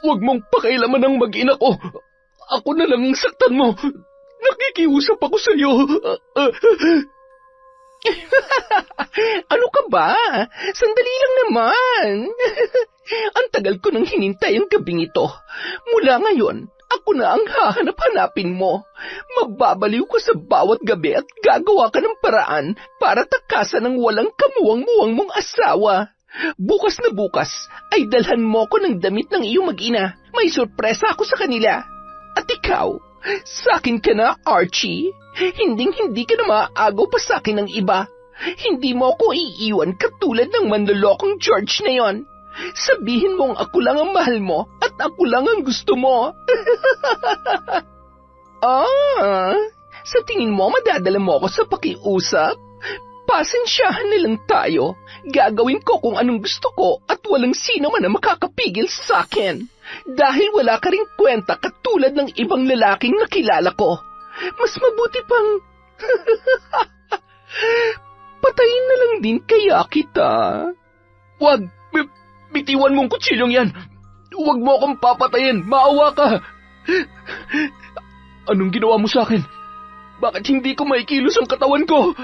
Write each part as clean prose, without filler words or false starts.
Huwag mong pakailaman ang mag-ina ko. Ako na lang ang saktan mo. Nakikiusap ako sa iyo. Ano ka ba? Sandali lang naman. Ang tagal ko nang hinintay ang gabing ito. Mula ngayon, ako na ang hahanap-hanapin mo. Mababaliw ko sa bawat gabi at gagawa ka ng paraan para takasan ang walang kamuwang-muwang mong asawa. Bukas na bukas ay dalhan mo ko ng damit ng iyong mag-ina. May sorpresa ako sa kanila. At ikaw, sa akin ka na, Archie. Hinding-hindi ka na maaagaw pa sa akin ng iba. Hindi mo ako iiwan katulad ng manlolokong George na yon. Sabihin mong ako lang ang mahal mo at ako lang ang gusto mo. Sa tingin mo madadala mo ako sa pakiusap? Pasensyahan na lang tayo. Gagawin ko kung anong gusto ko at walang sino man ang makakapigil sa akin. Dahil wala ka ring kwenta katulad ng ibang lalaking nakilala ko. Mas mabuti pang... Patayin na lang din kaya kita. Wag! Bitiwan mong kutsilyong yan! Huwag mo akong papatayin! Maawa ka! Anong ginawa mo sa akin? Bakit hindi ko maikilos ang katawan ko?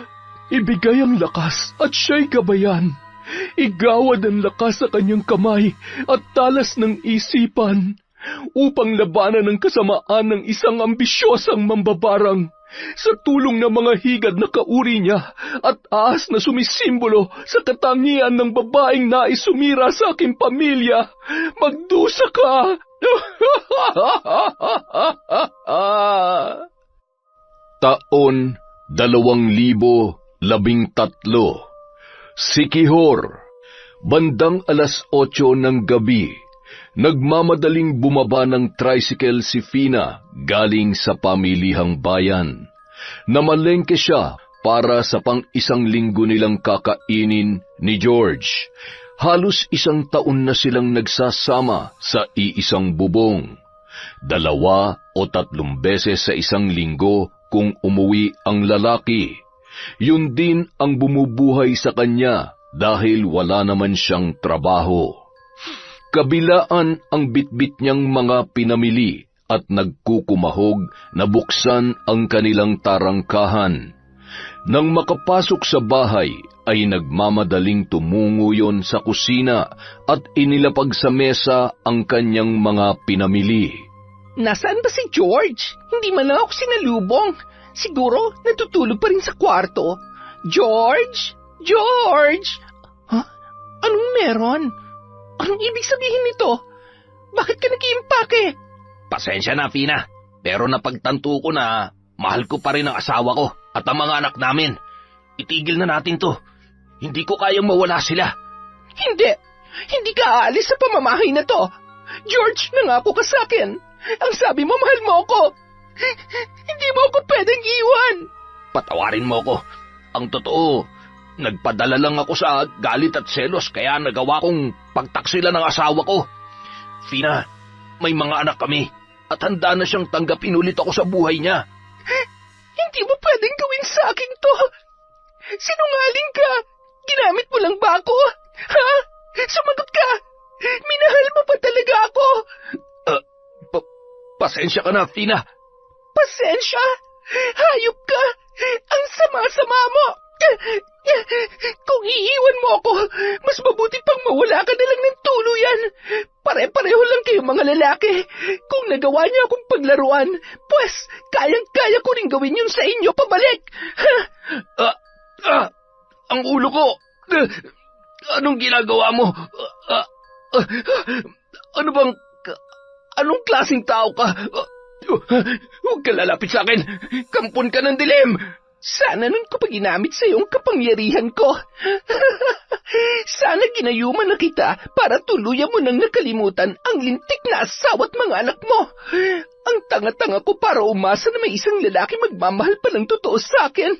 Ibigay ang lakas at siya'y gabayan. Igawad ang lakas sa kanyang kamay at talas ng isipan upang labanan ang kasamaan ng isang ambisyosang mambabarang sa tulong ng mga higad na kauri niya at ahas na sumisimbolo sa katangian ng babaeng nais sumira sa aking pamilya. Magdusa ka! Taon 2013. Sikihor, bandang 8:00 ng gabi, nagmamadaling bumaba ng tricycle si Fina galing sa pamilihang bayan. Namalengke siya para sa pang-isang linggo nilang kakainin ni George. Halos 1 taon na silang nagsasama sa iisang bubong. 2 o 3 beses sa isang linggo kung umuwi ang lalaki. Yun din ang bumubuhay sa kanya dahil wala naman siyang trabaho. Kabilaan ang bitbit niyang mga pinamili at nagkukumahog na buksan ang kanilang tarangkahan. Nang makapasok sa bahay ay nagmamadaling tumungo yon sa kusina at inilapag sa mesa ang kanyang mga pinamili. Nasaan ba si George? Hindi man lang ako sinalubong. Siguro natutulog pa rin sa kwarto. George? George! Anong meron? Anong ibig sabihin nito? Bakit ka nag-iimpake? Pasensya na, Fina. Pero napagtanto ko na mahal ko pa rin ang asawa ko at ang mga anak namin. Itigil na natin to. Hindi ko kayang mawala sila. Hindi. Hindi ka aalis sa pamamahay na to. George, nangako ka sa akin. Ang sabi mo, mahal mo ako. Hindi mo ako pwedeng iwan. Patawarin mo ko. Ang totoo, nagpadala lang ako sa galit at selos kaya nagawa kong pagtaksila ng asawa ko. Fina, may mga anak kami at handa na siyang tanggapin ulit ako sa buhay niya. Hindi mo pwedeng gawin sa akin to. Sinungaling ka. Ginamit mo lang ba ako? Ha? Sumagot ka. Minahal mo pa talaga ako. Pasensya ka na, Fina. Pasensya? Hayop ka! Ang sama-sama mo! Kung iiwan mo ako, mas mabuti pang mawala ka na lang ng tuluyan. Pare-pareho lang kayong mga lalaki. Kung nagawa niyo akong paglaruan, pues kayang-kaya ko rin gawin yun sa inyo pabalik. Ang ulo ko! Anong ginagawa mo? Anong klaseng tao ka? Huwag ka lalapit sa akin. Kampon ka ng dilim. Sana nun ko pa ginamit sa iyong kapangyarihan ko. Sana ginayuman na kita para tuluyan mo nang nakalimutan ang lintik na asawa at mga anak mo. Ang tanga-tanga ko para umasa na may isang lalaki magmamahal pa ng totoo sa akin.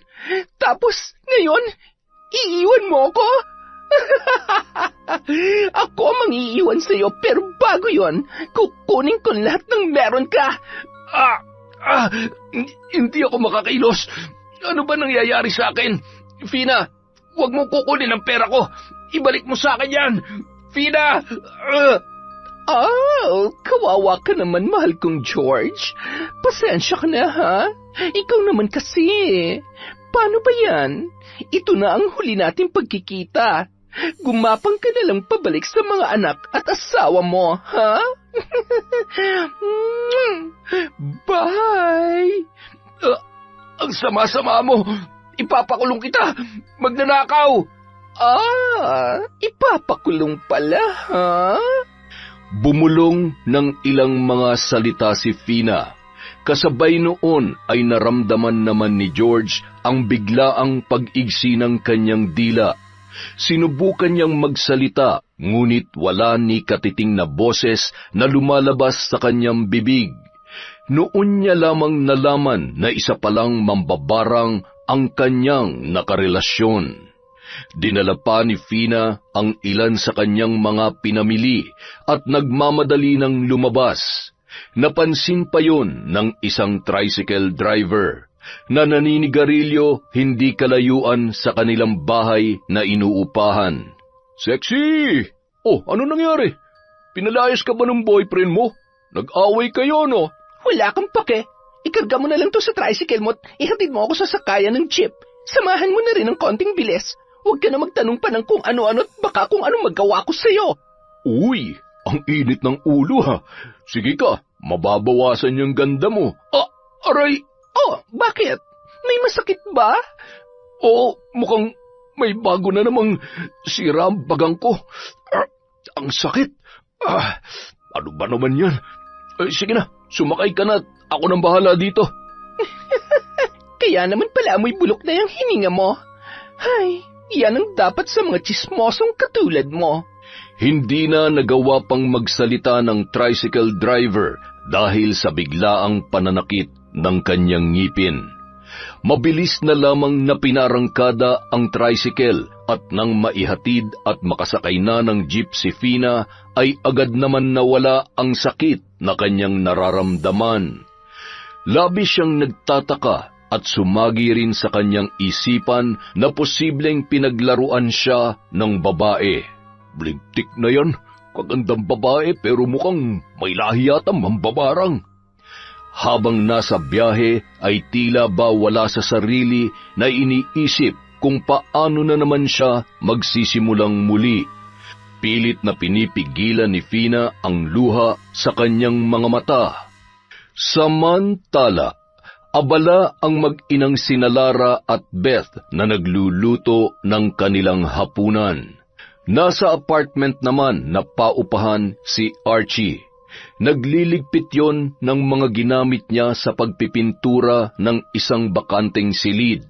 Tapos, ngayon, iiwan mo ako? Ako ang mangiiwan sa iyo, pero bago yon, kukunin ko lahat ng meron ka. Hindi ako makakailos. Ano ba nangyayari sa akin? Fina, huwag mo kukunin ang pera ko. Ibalik mo sa akin yan! Fina! Kawawa ka naman, mahal kong George. Pasensya ka na, ha? Ikaw naman kasi. Paano ba yan? Ito na ang huli nating pagkikita. Gumapang ka na lang pabalik sa mga anak at asawa mo, ha? Bye! Ang sama-sama mo! Ipapakulong kita! Magnanakaw! Ipapakulong pala, ha? Bumulong ng ilang mga salita si Fina. Kasabay noon ay naramdaman naman ni George ang biglaang pag-igsi ng kanyang dila. Sinubukan niyang magsalita, ngunit wala ni katiting na boses na lumalabas sa kanyang bibig. Noon niya lamang nalaman na isa palang mambabarang ang kanyang nakarelasyon. Dinala pa ni Fina ang ilan sa kanyang mga pinamili at nagmamadali ng lumabas. Napansin pa yon ng isang tricycle driver na naninigarilyo hindi kalayuan sa kanilang bahay na inuupahan. Sexy! Oh, ano nangyari? Pinalayas ka ba ng boyfriend mo? Nag-away kayo, no? Wala kang pake. Ikarga mo na lang to sa tricycle mo at ihatid mo ako sa sakayan ng jeep. Samahan mo na rin ng konting bilis. Huwag ka na magtanong pa ng kung ano-ano at baka kung ano magawa ko sa'yo. Uy, ang init ng ulo ha. Sige ka, mababawasan yung ganda mo. Aray! Bakit? May masakit ba? Mukhang may bago na namang sira ang bagang ko. Ang sakit. Ano ba naman yan? Sige na, sumakay ka na at ako nang bahala dito. Kaya naman pala amoy bulok na yung hininga mo. Ay, yan ang dapat sa mga tsismosong katulad mo. Hindi na nagawa pang magsalita ng tricycle driver dahil sa biglaang pananakit ng kanyang ngipin. Mabilis na lamang na pinarangkada ang tricycle at nang maihatid at makasakay na ng jeep si Fina ay agad naman nawala ang sakit na kanyang nararamdaman. Labis siyang nagtataka at sumagi rin sa kanyang isipan na posibleng pinaglaruan siya ng babae. Blintik na yan, kagandang babae pero mukhang may lahi yata mambabarang. Habang nasa biyahe ay tila ba wala sa sarili na iniisip kung paano na naman siya magsisimulang muli. Pilit na pinipigilan ni Fina ang luha sa kanyang mga mata. Samantala, abala ang mag-inang sina Lara at Beth na nagluluto ng kanilang hapunan. Nasa apartment naman na paupahan si Archie. Nagliligpit yon ng mga ginamit niya sa pagpipintura ng isang bakanteng silid.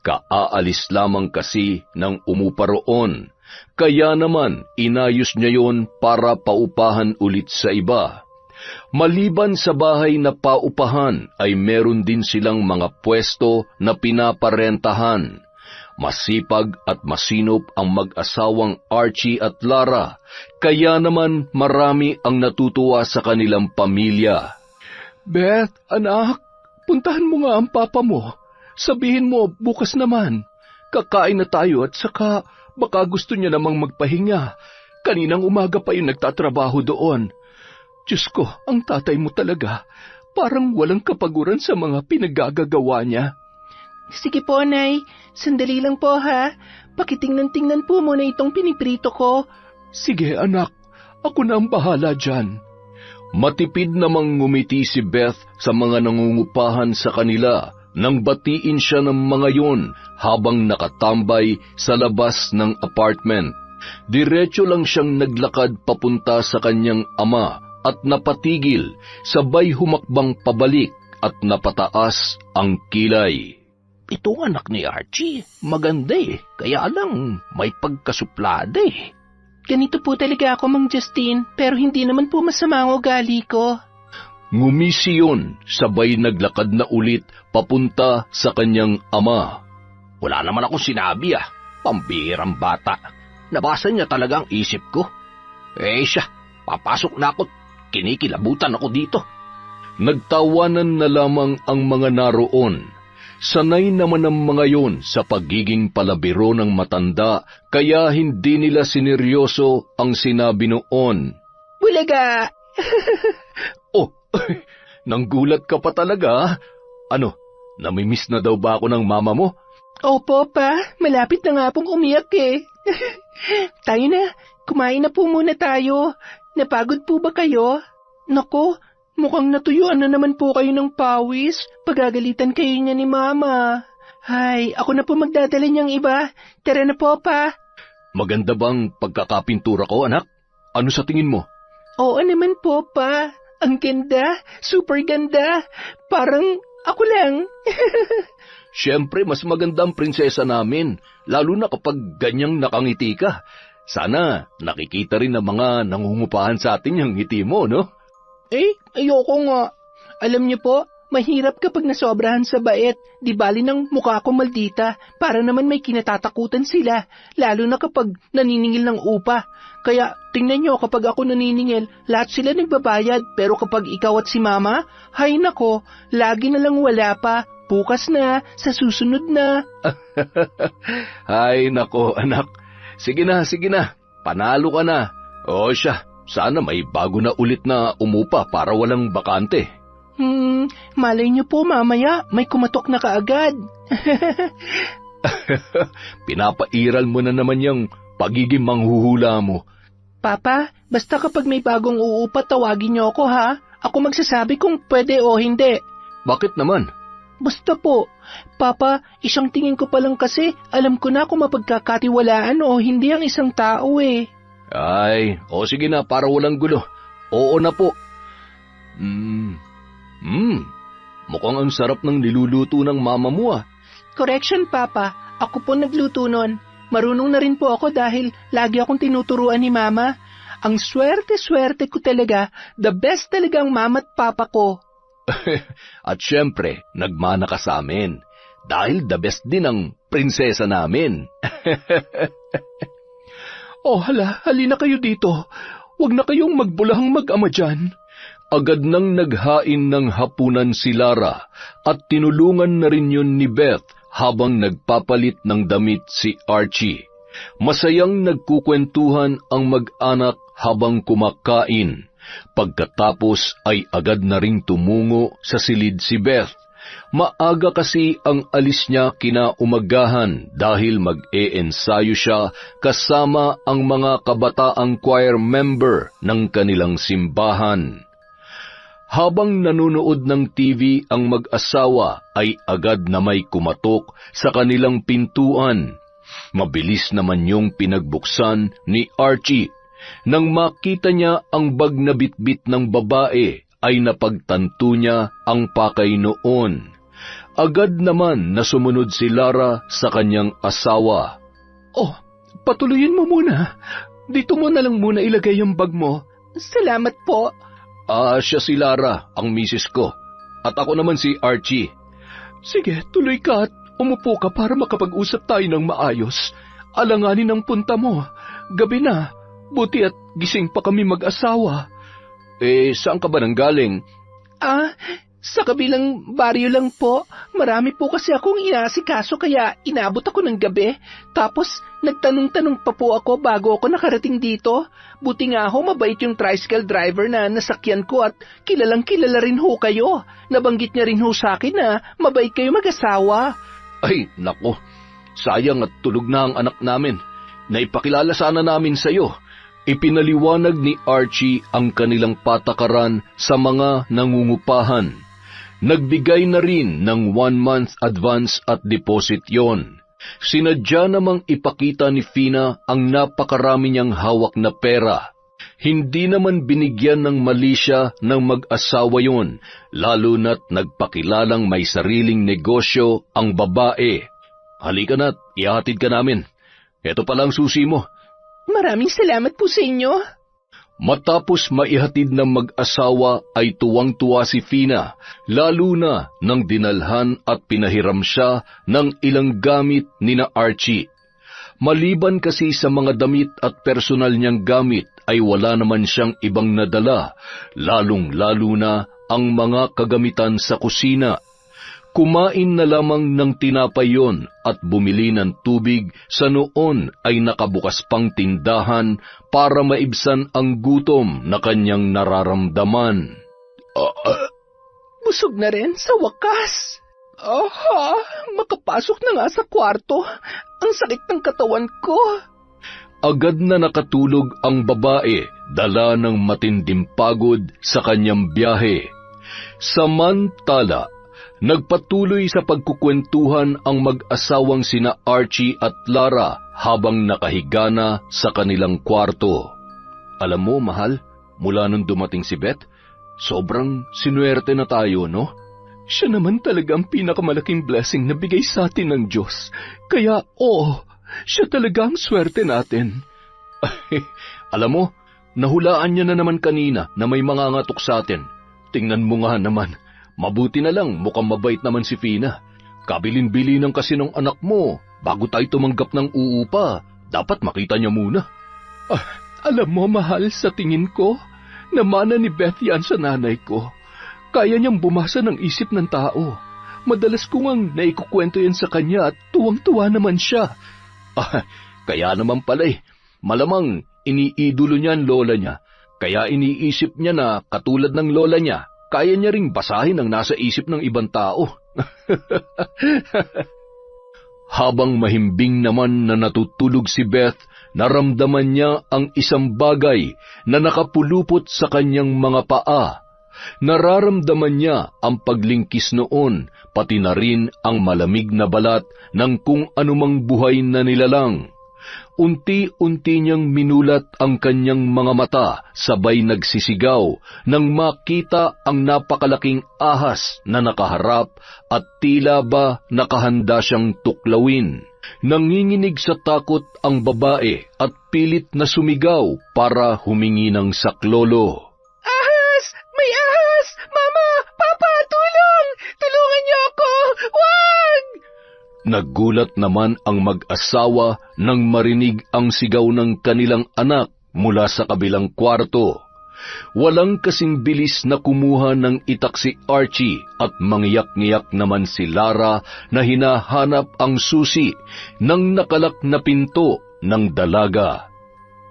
Kaaalis lamang kasi ng umupa roon, kaya naman inayos niya yon para paupahan ulit sa iba. Maliban sa bahay na paupahan ay meron din silang mga pwesto na pinaparentahan. Masipag at masinop ang mag-asawang Archie at Lara, kaya naman marami ang natutuwa sa kanilang pamilya. Beth, anak, puntahan mo nga ang papa mo. Sabihin mo, bukas naman. Kakain na tayo at saka baka gusto niya namang magpahinga. Kaninang umaga pa yung nagtatrabaho doon. Diyos ko, ang tatay mo talaga. Parang walang kapaguran sa mga pinagagagawa niya. Sige po, Nay. Sandali lang po, ha? Pakitingnan-tingnan po muna itong piniprito ko. Sige, anak. Ako na ang bahala dyan. Matipid namang ngumiti si Beth sa mga nangungupahan sa kanila nang batiin siya ng mga yon habang nakatambay sa labas ng apartment. Diretso lang siyang naglakad papunta sa kanyang ama at napatigil, sabay humakbang pabalik at napataas ang kilay. Itong anak ni Archie, maganda kaya lang may pagkasuplada Ganito po talaga ako, Mang Justin, pero hindi naman po masama ang ugali ko. Ngumisi yun, sabay naglakad na ulit papunta sa kanyang ama. Wala naman akong sinabi pambihirang bata. Nabasa niya talaga ang isip ko. Siya, papasok na ako, kinikilabutan ako dito. Nagtawanan na lamang ang mga naroon. Sanay naman ang mga yon sa pagiging palabiro ng matanda, kaya hindi nila sineryoso ang sinabi noon. Bulaga! Oh, nanggulat ka pa talaga? Ano, namimiss na daw ba ako ng mama mo? Opo, pa. Malapit na nga pong umiyak eh. Tayo na. Kumain na po muna tayo. Napagod po ba kayo? Nako, mukhang natuyuan na naman po kayo ng pawis. Pagagalitan kayo niya ni Mama. Hay, ako na po magdadala niyang iba. Tara na po, pa. Maganda bang pagkakapintura ko, anak? Ano sa tingin mo? Oo naman po, pa. Ang ganda. Super ganda. Parang ako lang. Siyempre, mas maganda ang prinsesa namin, lalo na kapag ganyang nakangiti ka. Sana nakikita rin ng mga nangungupahan sa atin yung ngiti mo, no? Ayoko nga. Alam niyo po, mahirap kapag nasobrahan sa bait. Di bali ng mukha ko maldita, para naman may kinatatakutan sila, lalo na kapag naniningil ng upa. Kaya tingnan niyo, kapag ako naniningil, lahat sila nagbabayad, pero kapag ikaw at si Mama, hay nako, lagi na lang wala pa. Bukas na, sa susunod na. Ay, nako, anak. Sige na. Panalo ka na. O siya, sana may bago na ulit na umupa para walang bakante. Malay niyo po mamaya, may kumatok na kaagad. Pinapairal mo na naman yung pagiging manghuhula mo. Papa, basta kapag may bagong uupa, tawagin niyo ako ha. Ako magsasabi kung pwede o hindi. Bakit naman? Basta po. Papa, isang tingin ko pa lang kasi, alam ko na kung mapagkakatiwalaan o hindi ang isang tao eh. Ay, o sige na, para walang gulo. Oo na po. Mukhang ang sarap ng niluluto ng mama mo ah. Correction, Papa. Ako po nagluto nun. Marunong na rin po ako dahil lagi akong tinuturuan ni Mama. Ang swerte-swerte ko talaga. The best talagang mama at papa ko. At syempre, nagmana ka sa amin. Dahil the best din ang prinsesa namin. Halina kayo dito. Huwag na kayong magbulahang mag-ama dyan. Agad nang naghain ng hapunan si Lara at tinulungan na rin yun ni Beth habang nagpapalit ng damit si Archie. Masayang nagkukwentuhan ang mag-anak habang kumakain. Pagkatapos ay agad na ring tumungo sa silid si Beth. Maaga kasi ang alis niya kinaumagahan dahil mag-e-ensayo siya kasama ang mga kabataang choir member ng kanilang simbahan. Habang nanonood ng TV ang mag-asawa ay agad na may kumatok sa kanilang pintuan. Mabilis naman yung pinagbuksan ni Archie. Nang makita niya ang bag na bitbit ng babae, ay napagtanto niya ang pakay noon. Agad naman na sumunod si Lara sa kanyang asawa. Patuloyin mo muna. Dito mo na lang muna ilagay yung bag mo. Salamat po. Siya si Lara, ang misis ko. At ako naman si Archie. Sige, tuloy ka at umupo ka para makapag-usap tayo ng maayos. Alanganin ang punta mo. Gabi na. Buti at gising pa kami mag-asawa. Saan ka ba nanggaling? Sa kabilang baryo lang po. Marami po kasi akong inasikaso kaya inabot ako ng gabi. Tapos nagtanong-tanong pa po ako bago ako nakarating dito. Buti nga ho, mabait yung tricycle driver na nasakyan ko at kilalang kilala rin ho kayo. Nabanggit niya rin ho sa akin na mabait kayo mag-asawa. Ay, nako. Sayang at tulog na ang anak namin. Naipakilala sana namin sa'yo. Ipinaliwanag ni Archie ang kanilang patakaran sa mga nangungupahan. Nagbigay na rin ng 1 month advance at deposit yon. Sinadya namang ipakita ni Fina ang napakarami niyang hawak na pera. Hindi naman binigyan ng mali siya ng mag-asawa yon, lalo na't nagpakilalang may sariling negosyo ang babae. Halika na't ihatid ka namin. Ito palang susi mo. Maraming salamat po sa inyo. Matapos maihatid ng mag-asawa ay tuwang-tuwa si Fina, lalo na nang dinalhan at pinahiram siya ng ilang gamit nina Archie. Maliban kasi sa mga damit at personal niyang gamit ay wala naman siyang ibang nadala, lalong-lalo na ang mga kagamitan sa kusina. Kumain na lamang ng tinapay yon at bumili ng tubig sa noon ay nakabukas pang tindahan para maibsan ang gutom na kanyang nararamdaman. Busog na rin sa wakas. Makapasok na nga sa kwarto. Ang sakit ng katawan ko. Agad na nakatulog ang babae, dala ng matinding pagod sa kanyang biyahe. Samantala, nagpatuloy sa pagkukwentuhan ang mag-asawang sina Archie at Lara habang nakahiga na sa kanilang kwarto. Alam mo, mahal, mula nung dumating si Beth, sobrang sinuwerte na tayo, no? Siya naman talaga ang pinakamalaking blessing na bigay sa atin ng Diyos. Kaya, siya talaga ang swerte natin. Alam mo, nahulaan niya na naman kanina na may mangangatok sa atin. Tingnan mo nga naman, mabuti na lang mukhang mabait naman si Fina. Kabilin-bilinan kasi ng anak mo, bago tayo tumanggap ng uupa, dapat makita niya muna. Alam mo, mahal, sa tingin ko, namana ni Beth yan sa nanay ko. Kaya niyang bumasa ng isip ng tao. Madalas ko ngang naikukwento yan sa kanya at tuwang-tuwa naman siya. Kaya naman pala malamang iniidolo niya ang lola niya. Kaya iniisip niya na katulad ng lola niya, kaya niya ring basahin ang nasa isip ng ibang tao. Habang mahimbing naman na natutulog si Beth, naramdaman niya ang isang bagay na nakapulupot sa kanyang mga paa. Nararamdaman niya ang paglingkis noon, pati na rin ang malamig na balat ng kung anumang buhay na nilalang. Unti-unti niyang minulat ang kanyang mga mata, sabay nagsisigaw nang makita ang napakalaking ahas na nakaharap at tila ba nakahanda siyang tuklawin. Nanginginig sa takot ang babae at pilit na sumigaw para humingi ng saklolo. Ahas! May ahas! Mama! Papa! Tulong! Tulungan niyo ako! Wag! Nagulat naman ang mag-asawa nang marinig ang sigaw ng kanilang anak mula sa kabilang kwarto. Walang kasing bilis na kumuha ng itak si Archie at mangyak-ngyak naman si Lara na hinahanap ang susi ng nakalak na pinto ng dalaga.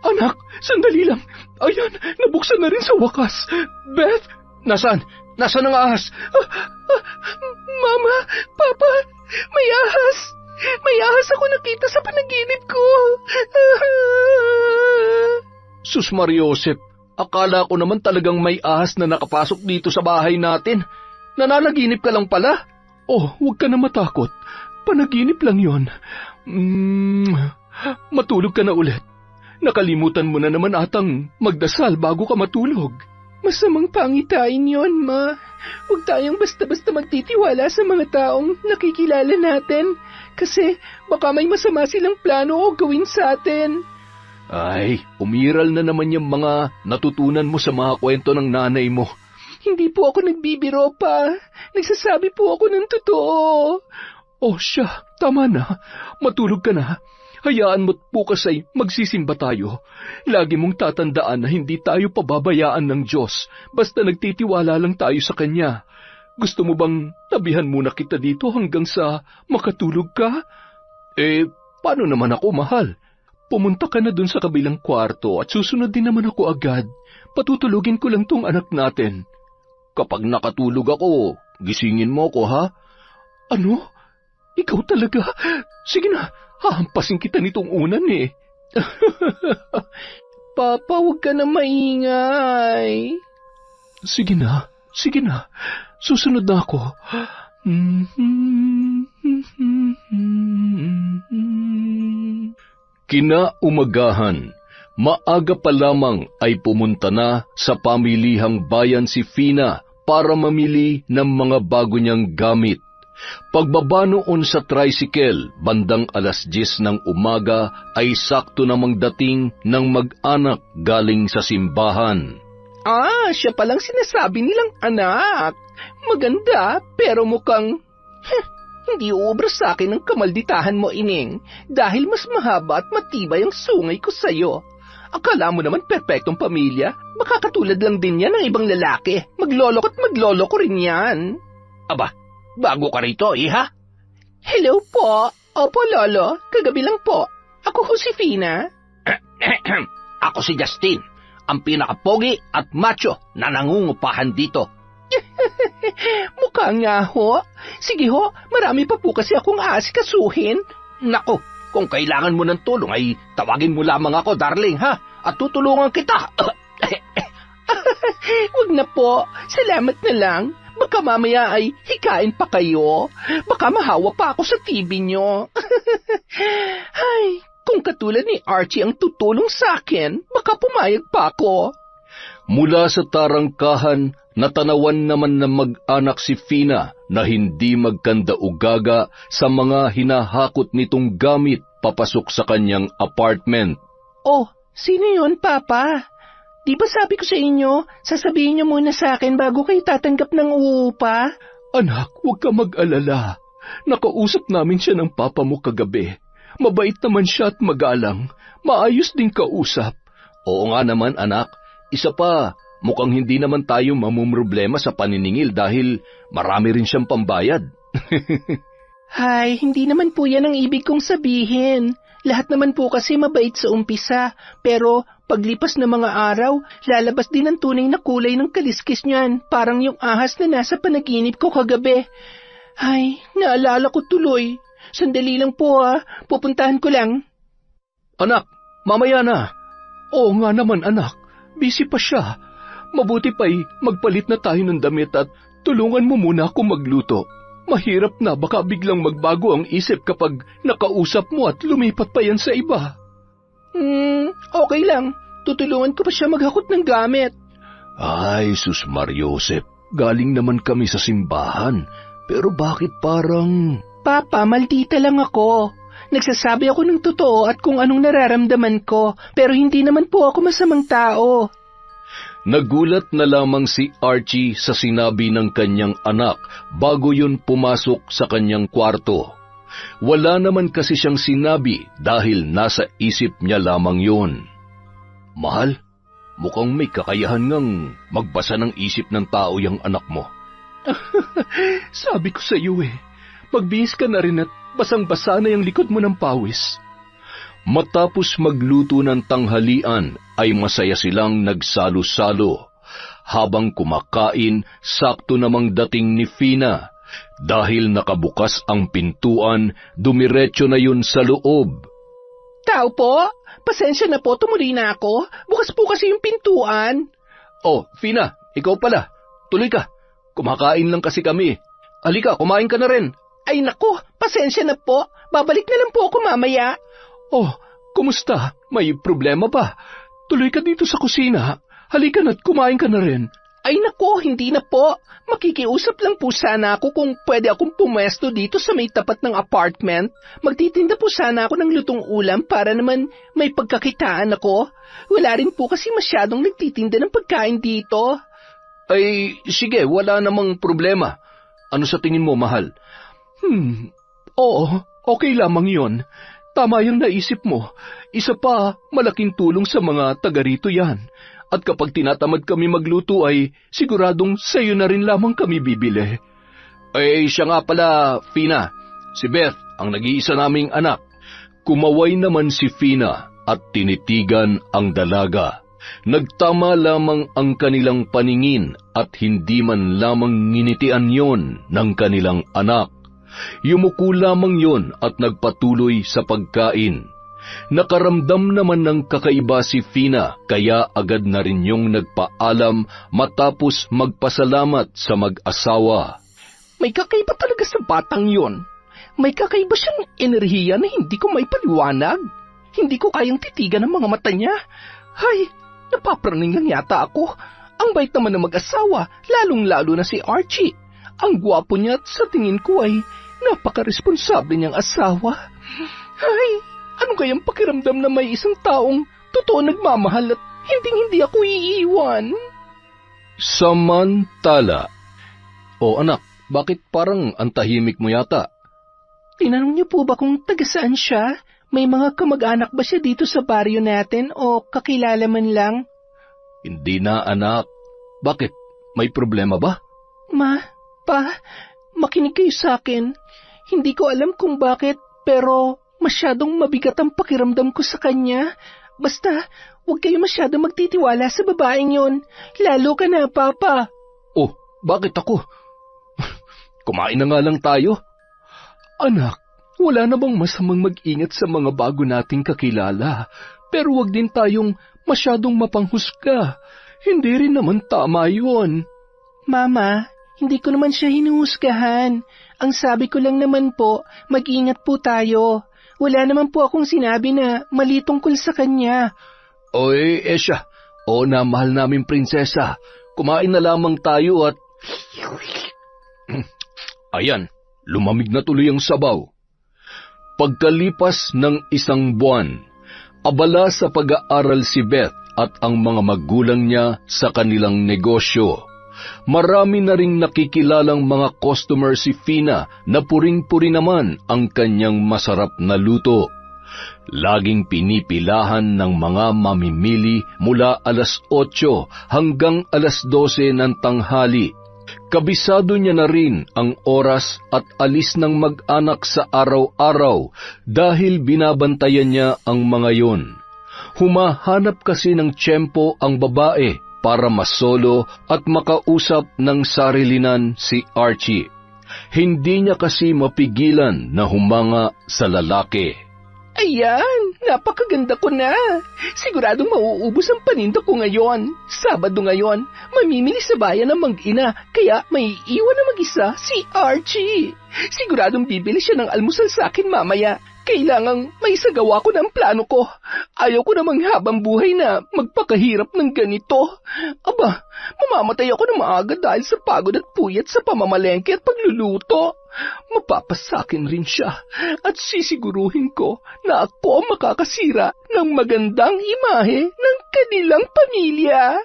Anak, sandali lang. Ayan, nabuksan na rin sa wakas. Beth, Nasaan? Nasaan ang ahas? Mama, Papa, may ahas. May ahas ako nakita sa panaginip ko. Sus Mariosep, akala ko naman talagang may ahas na nakapasok dito sa bahay natin. Nananaginip ka lang pala. Huwag ka na matakot. Panaginip lang yon. Matulog ka na ulit. Nakalimutan mo na naman atang magdasal bago ka matulog. Masamang pangitain yon, Ma. Huwag tayong basta-basta magtitiwala sa mga taong nakikilala natin. Kasi baka may masama silang plano o gawin sa atin. Ay, umiral na naman yung mga natutunan mo sa mga kwento ng nanay mo. Hindi po ako nagbibiro pa. Nagsasabi po ako ng totoo. Siya, tama na. Matulog ka na. Hayaan mo't bukas ay magsisimba tayo. Lagi mong tatandaan na hindi tayo pababayaan ng Diyos, basta nagtitiwala lang tayo sa Kanya. Gusto mo bang tabihan muna kita dito hanggang sa makatulog ka? Paano naman ako, mahal? Pumunta ka na dun sa kabilang kwarto at susunod din naman ako agad. Patutulugin ko lang tong anak natin. Kapag nakatulog ako, gisingin mo ko, ha? Ano? Ikaw talaga? Sige na. Hahampasin kita nitong unan Papa, huwag ka na maingay. Sige na. Susunod na ako. Kinaumagahan, maaga pa lamang ay pumunta na sa pamilihang bayan si Fina para mamili ng mga bago niyang gamit. Pagbaba noon sa tricycle, bandang 10:00 ng umaga ay sakto namang dating ng mag-anak galing sa simbahan. Siya palang sinasabi nilang anak. Maganda, pero mukhang hindi uubra sa akin ang kamalditahan mo, Ining, dahil mas mahaba at matibay ang sungay ko sa'yo. Akala mo naman perpektong pamilya? Baka katulad lang din yan ng ibang lalaki. Magloloko at magloloko rin yan. Aba, bago ka rito, iha? Hello po. Opo, Lolo. Kagabi lang po. Ako ho si Fina. Ako si Justin, ang pinakapogi at macho na nangungupahan dito. Mukha nga ho. Sige ho, marami pa po kasi akong aasikasuhin. Nako, kung kailangan mo ng tulong ay tawagin mo lamang ako, darling, ha? At tutulungan kita. Huwag na po. Salamat na lang. Baka mamaya ay hikain pa kayo. Baka mahawa pa ako sa TV nyo. Ay, kung katulad ni Archie ang tutulong sa akin, baka pumayag pa ako. Mula sa tarangkahan, natanawan naman ng mag-anak si Fina na hindi magkanda-ugaga sa mga hinahakot nitong gamit papasok sa kanyang apartment. Oh, sino yun, Papa? Di ba sabi ko sa inyo, sasabihin niyo muna sa akin bago kayo tatanggap ng uupa? Anak, huwag ka mag-alala. Nakausap namin siya ng papa mo kagabi. Mabait naman siya at magalang. Maayos din kausap. Oo nga naman, anak. Isa pa, mukhang hindi naman tayo mamumroblema sa paniningil dahil marami rin siyang pambayad. Hay, hindi naman po yan ang ibig kong sabihin. Lahat naman po kasi mabait sa umpisa, pero paglipas ng mga araw, lalabas din ang tunay na kulay ng kaliskis niyan, parang yung ahas na nasa panaginip ko kagabi. Ay, naalala ko tuloy. Sandali lang po pupuntahan ko lang. Anak, mamaya na. Oo nga naman anak, busy pa siya. Mabuti pa'y magpalit na tayo ng damit at tulungan mo muna ako magluto. Mahirap na baka biglang magbago ang isip kapag nakausap mo at lumipat pa yan sa iba. Okay lang. Tutulungan ko pa siya maghakot ng gamit. Ay, Sus Mariosep, galing naman kami sa simbahan. Pero bakit parang... Papa, maldita lang ako. Nagsasabi ako ng totoo at kung anong nararamdaman ko, pero hindi naman po ako masamang tao. Nagulat na lamang si Archie sa sinabi ng kanyang anak bago yun pumasok sa kanyang kwarto. Wala naman kasi siyang sinabi dahil nasa isip niya lamang yun. Mahal, mukhang may kakayahan ngang magbasa ng isip ng tao yung anak mo. Sabi ko sa iyo magbihis ka na rin at basang-basa na yung likod mo ng pawis. Matapos magluto ng tanghalian ay masaya silang nagsalo-salo. Habang kumakain, sakto namang dating ni Fina. Dahil nakabukas ang pintuan, dumiretso na yun sa loob. Tao po, pasensya na po, tumuloy na ako. Bukas po kasi yung pintuan. Oh, Fina, ikaw pala. Tuloy ka. Kumakain lang kasi kami. Halika, kumain ka na rin. Ay nako, pasensya na po. Babalik na lang po ako mamaya. Oh, kumusta? May problema ba? Tuloy ka dito sa kusina. Halika na't kumain ka na rin. Ay nako, hindi na po. Makikiusap lang po sana ako kung pwede akong pumesto dito sa may tapat ng apartment. Magtitinda po sana ako ng lutong ulam para naman may pagkakitaan ako. Wala rin po kasi masyadong nagtitinda ng pagkain dito. Ay, sige, wala namang problema. Ano sa tingin mo, mahal? Oo, okay lamang yon. Tama yung naisip mo. Isa pa, malaking tulong sa mga taga rito yan. At kapag tinatamad kami magluto ay siguradong sa'yo na rin lamang kami bibili. Ay, siya nga pala, Fina. Si Beth, ang nag-iisa naming anak. Kumaway naman si Fina at tinitigan ang dalaga. Nagtama lamang ang kanilang paningin at hindi man lamang nginitian yon ng kanilang anak. Yumuko lamang yon at nagpatuloy sa pagkain. Nakaramdam naman ng kakaiba si Fina kaya agad na rin yung nagpaalam matapos magpasalamat sa mag-asawa. May kakaiba talaga sa batang yon. May kakaiba siyang enerhiya na hindi ko may paliwanag. Hindi ko kayang titigan ang mga mata niya. Hay, napapraningan yata ako. Ang bait naman ng mag-asawa, lalong-lalo na si Archie. Ang gwapo niya at sa tingin ko ay napaka-responsable niyang asawa. Ay, ano kayang pakiramdam na may isang taong totoo nagmamahal at hindi ako iiwan? Samantala. O anak, bakit parang ang tahimik mo yata? Tinanong niyo po ba kung taga saan siya? May mga kamag-anak ba siya dito sa baryo natin o kakilala man lang? Hindi na, anak. Bakit? May problema ba? Pa, makinig kayo sa akin. Hindi ko alam kung bakit, pero masyadong mabigat ang pakiramdam ko sa kanya. Basta, huwag kayo masyadong magtitiwala sa babaeng yon. Lalo ka na, Papa. Oh, bakit ako? Kumain na nga lang tayo. Anak, wala na bang masamang mag-ingat sa mga bago nating kakilala? Pero wag din tayong masyadong mapanghusga. Hindi rin naman tama yun. Mama, hindi ko naman siya hinuhusgahan. Ang sabi ko lang naman po, mag-ingat po tayo. Wala naman po akong sinabi na mali tungkol sa kanya. Oy, Esya. O na mahal namin prinsesa. Kumain na lamang tayo at... Ayan, lumamig na tuloy ang sabaw. Pagkalipas ng 1 buwan, abala sa pag-aaral si Beth at ang mga magulang niya sa kanilang negosyo. Marami na ring nakikilalang mga customer si Fina na puring-puri naman ang kanyang masarap na luto. Laging pinipilahan ng mga mamimili mula alas 8 hanggang alas 12 ng tanghali. Kabisado niya na rin ang oras at alis ng mag-anak sa araw-araw dahil binabantayan niya ang mga yon. Humahanap kasi ng tiyempo ang babae para masolo at makausap ng sarilinan si Archie. Hindi niya kasi mapigilan na humanga sa lalaki. Ayan, napakaganda ko na. Siguradong mauubos ang paninda ko ngayon. Sabado ngayon, mamimili sa bayan ng mag-ina, kaya may iwan na mag-isa si Archie. Siguradong bibili siya ng almusal sa akin mamaya. Kailangang may sagawa ko ng plano ko. Ayaw ko namang habang buhay na magpakahirap ng ganito. Aba, mamamatay ako na maaga dahil sa pagod at puyat sa pamamalengke at pagluluto. Mapapasakin rin siya at sisiguruhin ko na ako ang makakasira ng magandang imahe ng kanilang pamilya.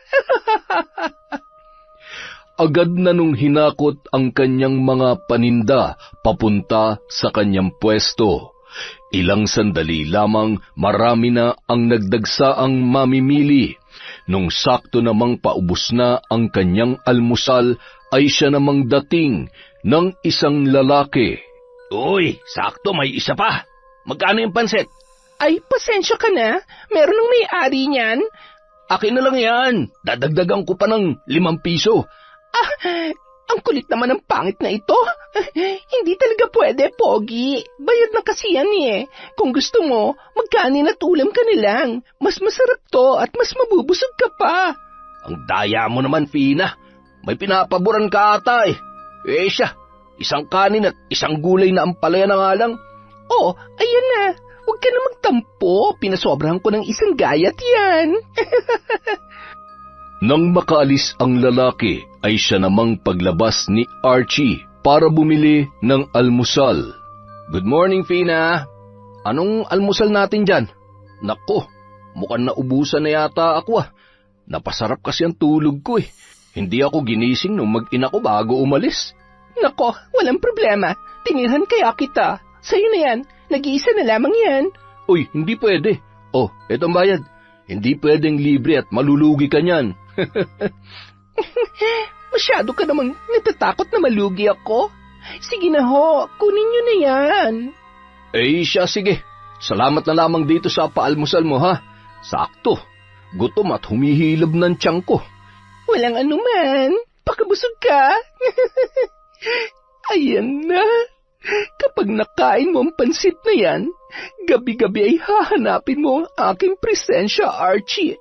Agad na nung hinakot ang kanyang mga paninda papunta sa kanyang pwesto. Ilang sandali lamang marami na ang nagdagsaang mamimili. Nung sakto namang paubos na ang kanyang almusal ay siya namang dating ng isang lalaki. Uy, sakto, may isa pa. Magkano yung pansit? Ay, pasensya ka na. Meron ng may-ari niyan. Akin na lang yan. Dadagdagan ko pa ng 5 piso. Ang kulit naman ng pangit na ito. Hindi talaga pwede, Pogi. Bayad na kasi yan eh. Kung gusto mo, magkanin at ulam ka na lang. Mas masarap to at mas mabubusog ka pa. Ang daya mo naman, Fina. May pinapaboran ka ata eh. Eh siya, isang kanin at isang gulay na ampalaya na nga lang. Oh, ayan na. Huwag ka na magtampo. Pinasobrahan ko ng isang gayat yan. Nang makaalis ang lalaki, ay siya namang paglabas ni Archie para bumili ng almusal. Good morning, Fina. Anong almusal natin dyan? Nako, mukhang naubusan na yata ako ah. Napasarap kasi ang tulog ko eh. Hindi ako ginising nung mag-ina ko bago umalis. Nako, walang problema. Tinirhan kaya kita. Sa'yo na yan. Nag-iisa na lamang yan. Uy, hindi pwede. Oh, etong bayad. Hindi pwedeng libre at malulugi ka niyan. Masyado ka namang natatakot na malugi ako. Sige na ho, kunin nyo na yan. Eh siya, sige. Salamat na lamang dito sa paalmusal mo ha. Sakto. Gutom at humihilab ng tiyan ko. Walang anuman. Pakabusog ka. Ayan na. Kapag nakain mo ang pansit na yan, gabi-gabi ay hahanapin mo ang aking presensya, Archie.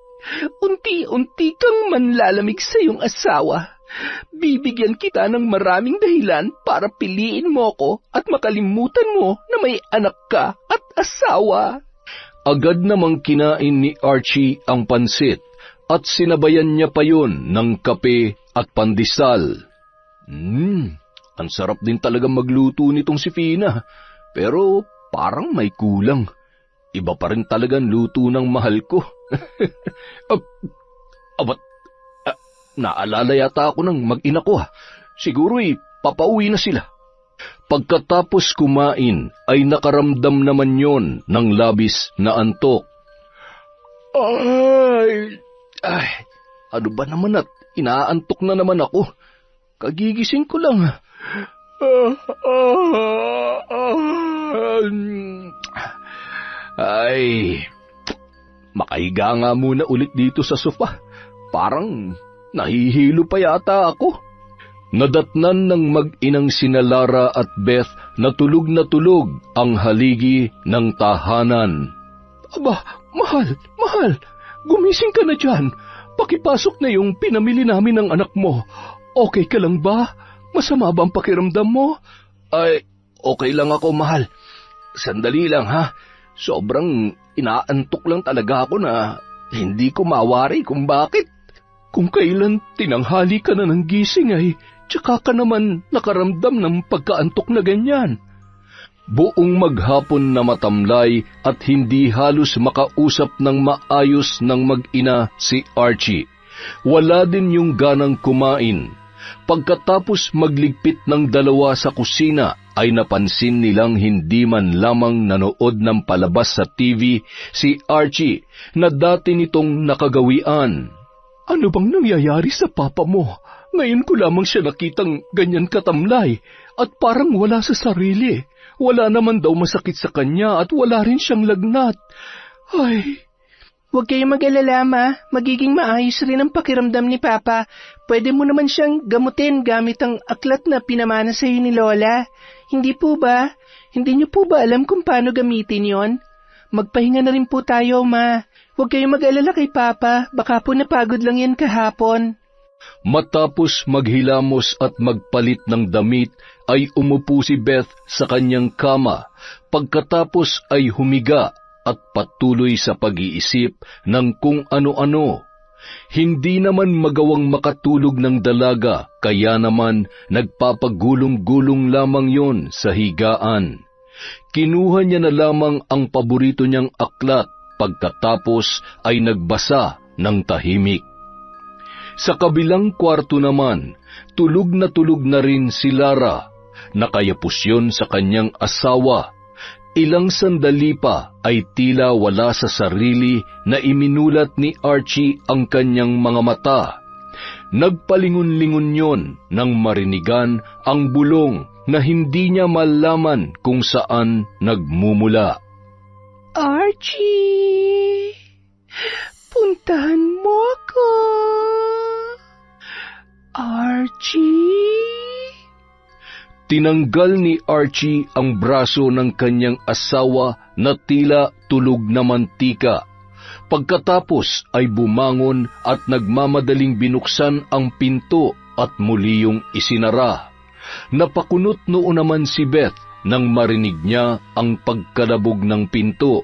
Unti-unti kang manlalamig sa iyong asawa. Bibigyan kita ng maraming dahilan para piliin mo ko at makalimutan mo na may anak ka at asawa. Agad namang kinain ni Archie ang pansit at sinabayan niya pa yun ng kape at pandesal. Ang sarap din talaga magluto nitong si Fina, pero parang may kulang. Iba pa rin talagang luto ng mahal ko. Naalala yata ako ng mag-ina ko ha. Siguro papauwi na sila. Pagkatapos kumain ay nakaramdam naman yon ng labis na antok. Ay, ano ba naman at inaantok na naman ako? Kagigising ko lang. Ay, makahiga nga muna ulit dito sa sofa. Parang nahihilo pa yata ako. Nadatnan ng mag-inang sina Lara at Beth na tulog ang haligi ng tahanan. Aba, mahal, gumising ka na dyan. Pakipasok na yung pinamili namin ng anak mo. Okay ka lang ba? Masama ba ang pakiramdam mo? Ay, okay lang ako, mahal. Sandali lang, ha? Sobrang inaantok lang talaga ako na hindi ko mawari kung bakit. Kung kailan tinanghali ka na ng gising ay tsaka ka naman nakaramdam ng pagkaantok na ganyan. Buong maghapon na matamlay at hindi halos makausap ng maayos ng mag-ina si Archie. Wala din yung ganang kumain. Pagkatapos magligpit ng dalawa sa kusina, ay napansin nilang hindi man lamang nanood ng palabas sa TV si Archie na dati nitong nakagawian. Ano bang nangyayari sa papa mo? Ngayon ko lamang siya nakitang ganyan katamlay at parang wala sa sarili. Wala naman daw masakit sa kanya at wala rin siyang lagnat. Ay... Huwag kayong mag-alala, Ma. Magiging maayos rin ang pakiramdam ni Papa. Pwede mo naman siyang gamutin gamit ang aklat na pinamana sa iyo ni Lola. Hindi po ba? Hindi niyo po ba alam kung paano gamitin yon? Magpahinga na rin po tayo, Ma. Huwag kayong mag-alala kay Papa. Baka po napagod lang yan kahapon. Matapos maghilamos at magpalit ng damit, ay umupo si Beth sa kanyang kama. Pagkatapos ay humiga at patuloy sa pag-iisip ng kung ano-ano. Hindi naman magawang makatulog ng dalaga, kaya naman nagpapagulong-gulong lamang yon sa higaan. Kinuha niya na lamang ang paborito niyang aklat, pagkatapos ay nagbasa ng tahimik. Sa kabilang kwarto naman, tulog na rin si Lara. Nakayapos yun sa kanyang asawa. Ilang sandali pa ay tila wala sa sarili na iminulat ni Archie ang kanyang mga mata. Nagpalingon-lingon yon nang marinigan ang bulong na hindi niya malaman kung saan nagmumula. Archie, puntahan mo ako. Archie? Tinanggal ni Archie ang braso ng kanyang asawa na tila tulog na mantika. Pagkatapos ay bumangon at nagmamadaling binuksan ang pinto at muli yung isinara. Napakunot noon naman si Beth nang marinig niya ang pagkalabog ng pinto.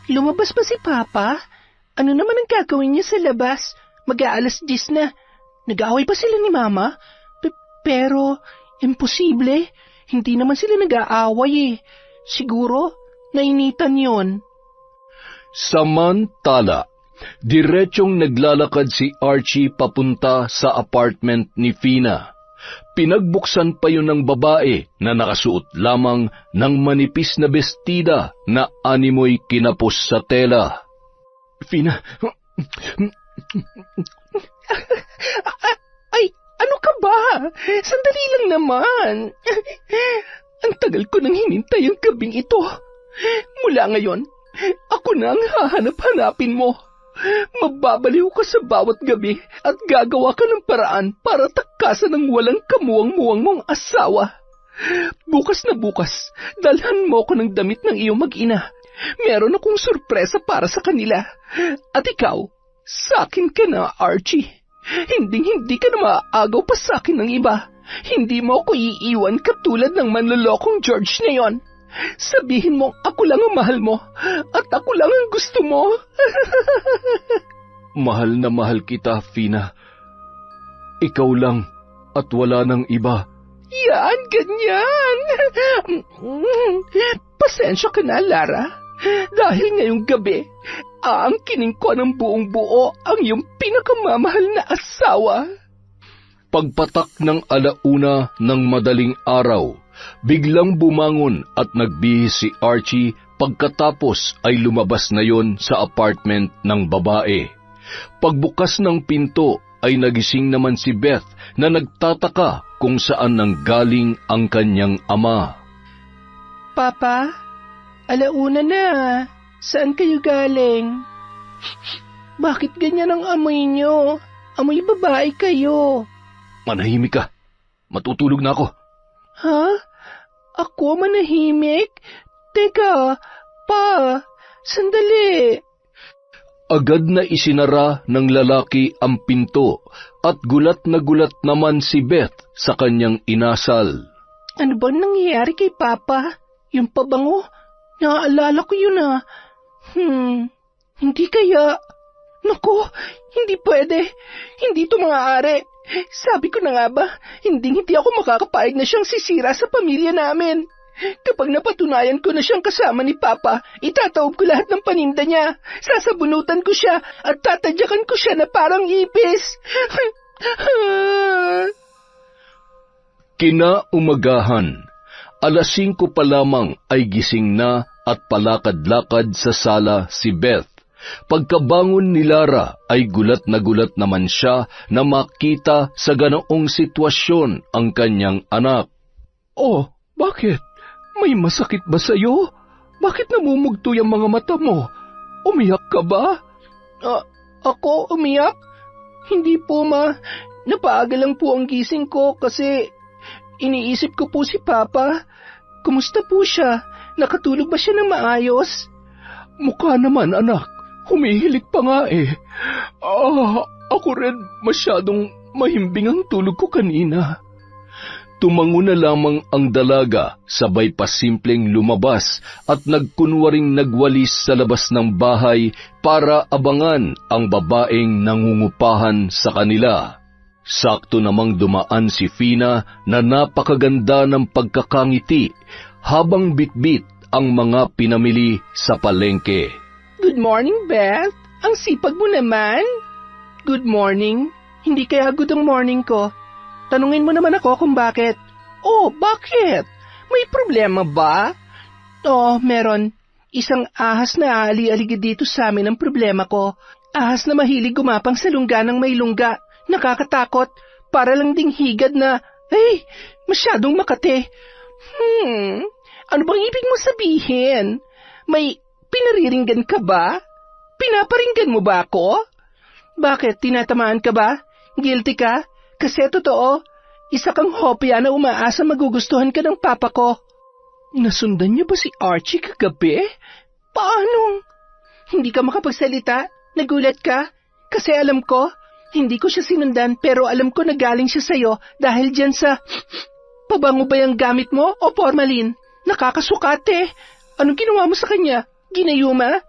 Lumabas ba si Papa? Ano naman ang gagawin niya sa labas? Mag-aalas 10 na. Nag-aaway pa sila ni Mama? Pero, imposible. Hindi naman sila nag-aaway eh. Siguro, nainitan yon. Samantala, diretsyong naglalakad si Archie papunta sa apartment ni Fina. Pinagbuksan pa yun ng babae na nakasuot lamang ng manipis na bestida na animoy kinapos sa tela. Fina... Ay, ano ka ba? Sandali lang naman. Ang tagal ko nang hinintay ang gabing ito. Mula ngayon, ako na ang hahanap-hanapin mo. Mababaliw ka sa bawat gabi at gagawa ka ng paraan para takasan ng walang kamuwang-muwang mong asawa. Bukas na bukas, dalhan mo ko ng damit ng iyong mag-ina. Meron akong sorpresa para sa kanila. At ikaw, sa akin ka na, Archie. Hindi ka na maaagaw pa sa akin ng iba. Hindi mo ako iiwan katulad ng manlolokong George na yon. Sabihin mo ako lang ang mahal mo at ako lang ang gusto mo. Mahal na mahal kita, Fina. Ikaw lang at wala nang iba. Yan, ganyan. Pasensya ka na, Lara. Dahil ngayong gabi, aangkinin ko ng buong buo ang iyong pinakamamahal na asawa. Pagpatak ng 1:00 ng madaling araw, biglang bumangon at nagbihis si Archie pagkatapos ay lumabas na yon sa apartment ng babae. Pagbukas ng pinto ay nagising naman si Beth na nagtataka kung saan nanggaling ang kanyang ama. Papa, alauna na. Saan kayo galing? Bakit ganyan ang amoy nyo? Amoy babae kayo. Manahimik ka. Matutulog na ako. Ha? Ako manahimik? Teka, pa, sandali. Agad na isinara ng lalaki ang pinto at gulat na gulat naman si Beth sa kanyang inasal. Ano bang nangyayari kay Papa? Yung pabango? Naaalala ko yun ah. Hindi kaya. Naku, hindi pwede. Hindi ito maaari. Sabi ko na nga ba, hindi ako makakapayag na siyang sisira sa pamilya namin. Kapag napatunayan ko na siyang kasama ni Papa, itataob ko lahat ng paninda niya. Sasabunutan ko siya at tatadyakan ko siya na parang ipis. Kinaumagahan, 5:00 pa lamang ay gising na at palakad-lakad sa sala si Beth. Pagkabangon ni Lara ay gulat naman siya na makita sa ganoong sitwasyon ang kanyang anak. Oh, bakit? May masakit ba sa'yo? Bakit namumugto yung mga mata mo? Umiyak ka ba? Ako umiyak? Hindi po, Ma. Napaaga lang po ang gising ko kasi iniisip ko po si Papa. Kumusta po siya? Nakatulog ba siya ng maayos? Mukha naman, anak. Humihilik pa nga eh. Ako rin masyadong mahimbing ang tulog ko kanina. Tumango na lamang ang dalaga, sabay pa simpleng lumabas at nagkunwaring nagwalis sa labas ng bahay para abangan ang babaeng nangungupahan sa kanila. Sakto namang dumaan si Fina na napakaganda ng pagkakangiti habang bitbit ang mga pinamili sa palengke. Good morning, Beth. Ang sipag mo naman. Good morning. Hindi kaya good ang morning ko. Tanungin mo naman ako kung bakit. Oh, bakit? May problema ba? Oh, meron. Isang ahas na aali-aligid dito sa amin ang problema ko. Ahas na mahilig gumapang sa lungga ng may lungga. Nakakatakot. Para lang ding higad na, masyadong makate. Ano bang ibig mo sabihin? May pinariringgan ka ba? Pinaparinggan mo ba ako? Bakit? Tinatamaan ka ba? Guilty ka? Kasi totoo, isa kang hopya na umaasa magugustuhan ka ng papa ko. Nasundan niyo ba si Archie kagabi? Paano? Hindi ka makapagsalita? Nagulat ka? Kasi alam ko, hindi ko siya sinundan pero alam ko na galing siya sa'yo dahil dyan sa... Pabango ba yung gamit mo o formalin? Nakakasukate. Anong ginawa mo sa kanya? Ginayuma?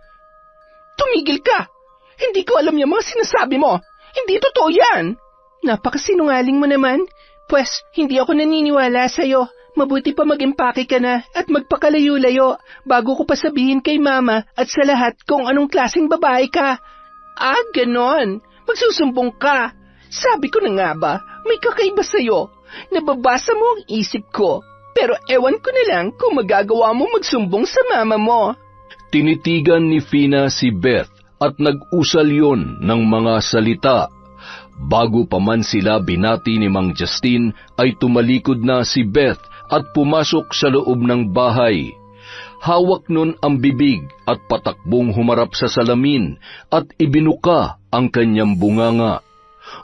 Tumigil ka! Hindi ko alam yung mga sinasabi mo. Hindi totoo yan. Napakasinungaling mo naman. Pwes, hindi ako naniniwala sa'yo. Mabuti pa mag-impake ka na at magpakalayo-layo bago ko pa sabihin kay Mama at sa lahat kung anong klaseng babae ka. Ganon. Magsusumbong ka. Sabi ko na nga ba, may kakaiba sa'yo. Nababasa mo ang isip ko. Pero ewan ko na lang kung magagawa mo magsumbong sa mama mo. Tinitigan ni Fina si Beth at nag-usal yon ng mga salita. Bago pa man sila binati ni Mang Justin ay tumalikod na si Beth at pumasok sa loob ng bahay. Hawak nun ang bibig at patakbong humarap sa salamin at ibinuka ang kanyang bunganga.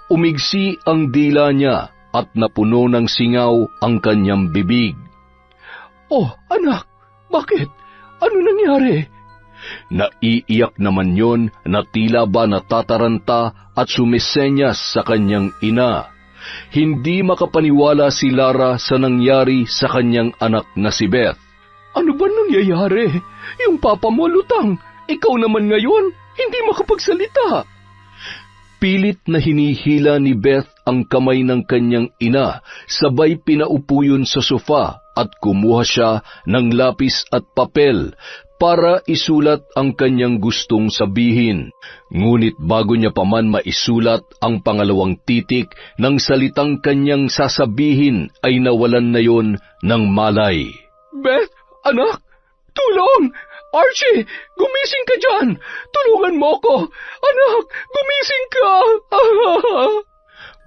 Umigsi ang dila niya at napuno ng singaw ang kanyang bibig. Oh, anak, bakit? Ano nangyari? Naiiyak naman yon na tila ba natataranta at sumisenyas sa kanyang ina. Hindi makapaniwala si Lara sa nangyari sa kanyang anak na si Beth. Ano ba nangyayari? Yung papa mo lutang, ikaw naman ngayon, hindi makapagsalita. Pilit na hinihila ni Beth ang kamay ng kanyang ina, sabay pinaupo yun sa sofa at kumuha siya ng lapis at papel para isulat ang kanyang gustong sabihin. Ngunit bago niya pa man maisulat ang pangalawang titik ng salitang kanyang sasabihin ay nawalan na yon ng malay. Beth, anak, tulong! Archie, gumising ka dyan! Tulungan mo ko! Anak, gumising ka!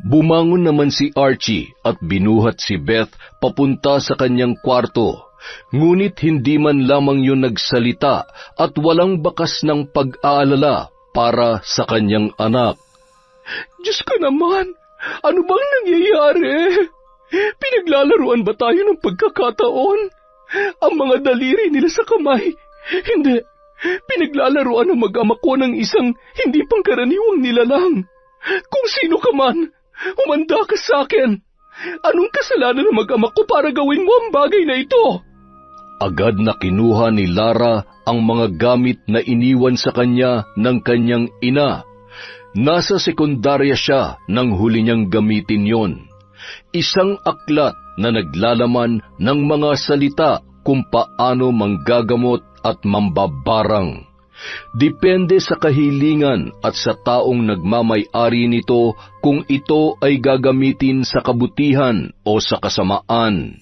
Bumangon naman si Archie at binuhat si Beth papunta sa kanyang kwarto, ngunit hindi man lamang yun nagsalita at walang bakas ng pag-aalala para sa kanyang anak. Diyos ko naman, ano bang nangyayari? Pinaglalaruan ba tayo ng pagkakataon? Ang mga daliri nila sa kamay, hindi. Pinaglalaruan ng mag-ama ko ng isang hindi pangkaraniwang nilalang. Kung sino ka man, humanda ka sa akin. Anong kasalanan ng mag-ama ko para gawin mo ang bagay na ito? Agad na kinuha ni Lara ang mga gamit na iniwan sa kanya ng kanyang ina. Nasa sekundarya siya nang huli niyang gamitin yon. Isang aklat na naglalaman ng mga salita kung paano manggagamot at mambabarang. Depende sa kahilingan at sa taong nagmamay-ari nito kung ito ay gagamitin sa kabutihan o sa kasamaan.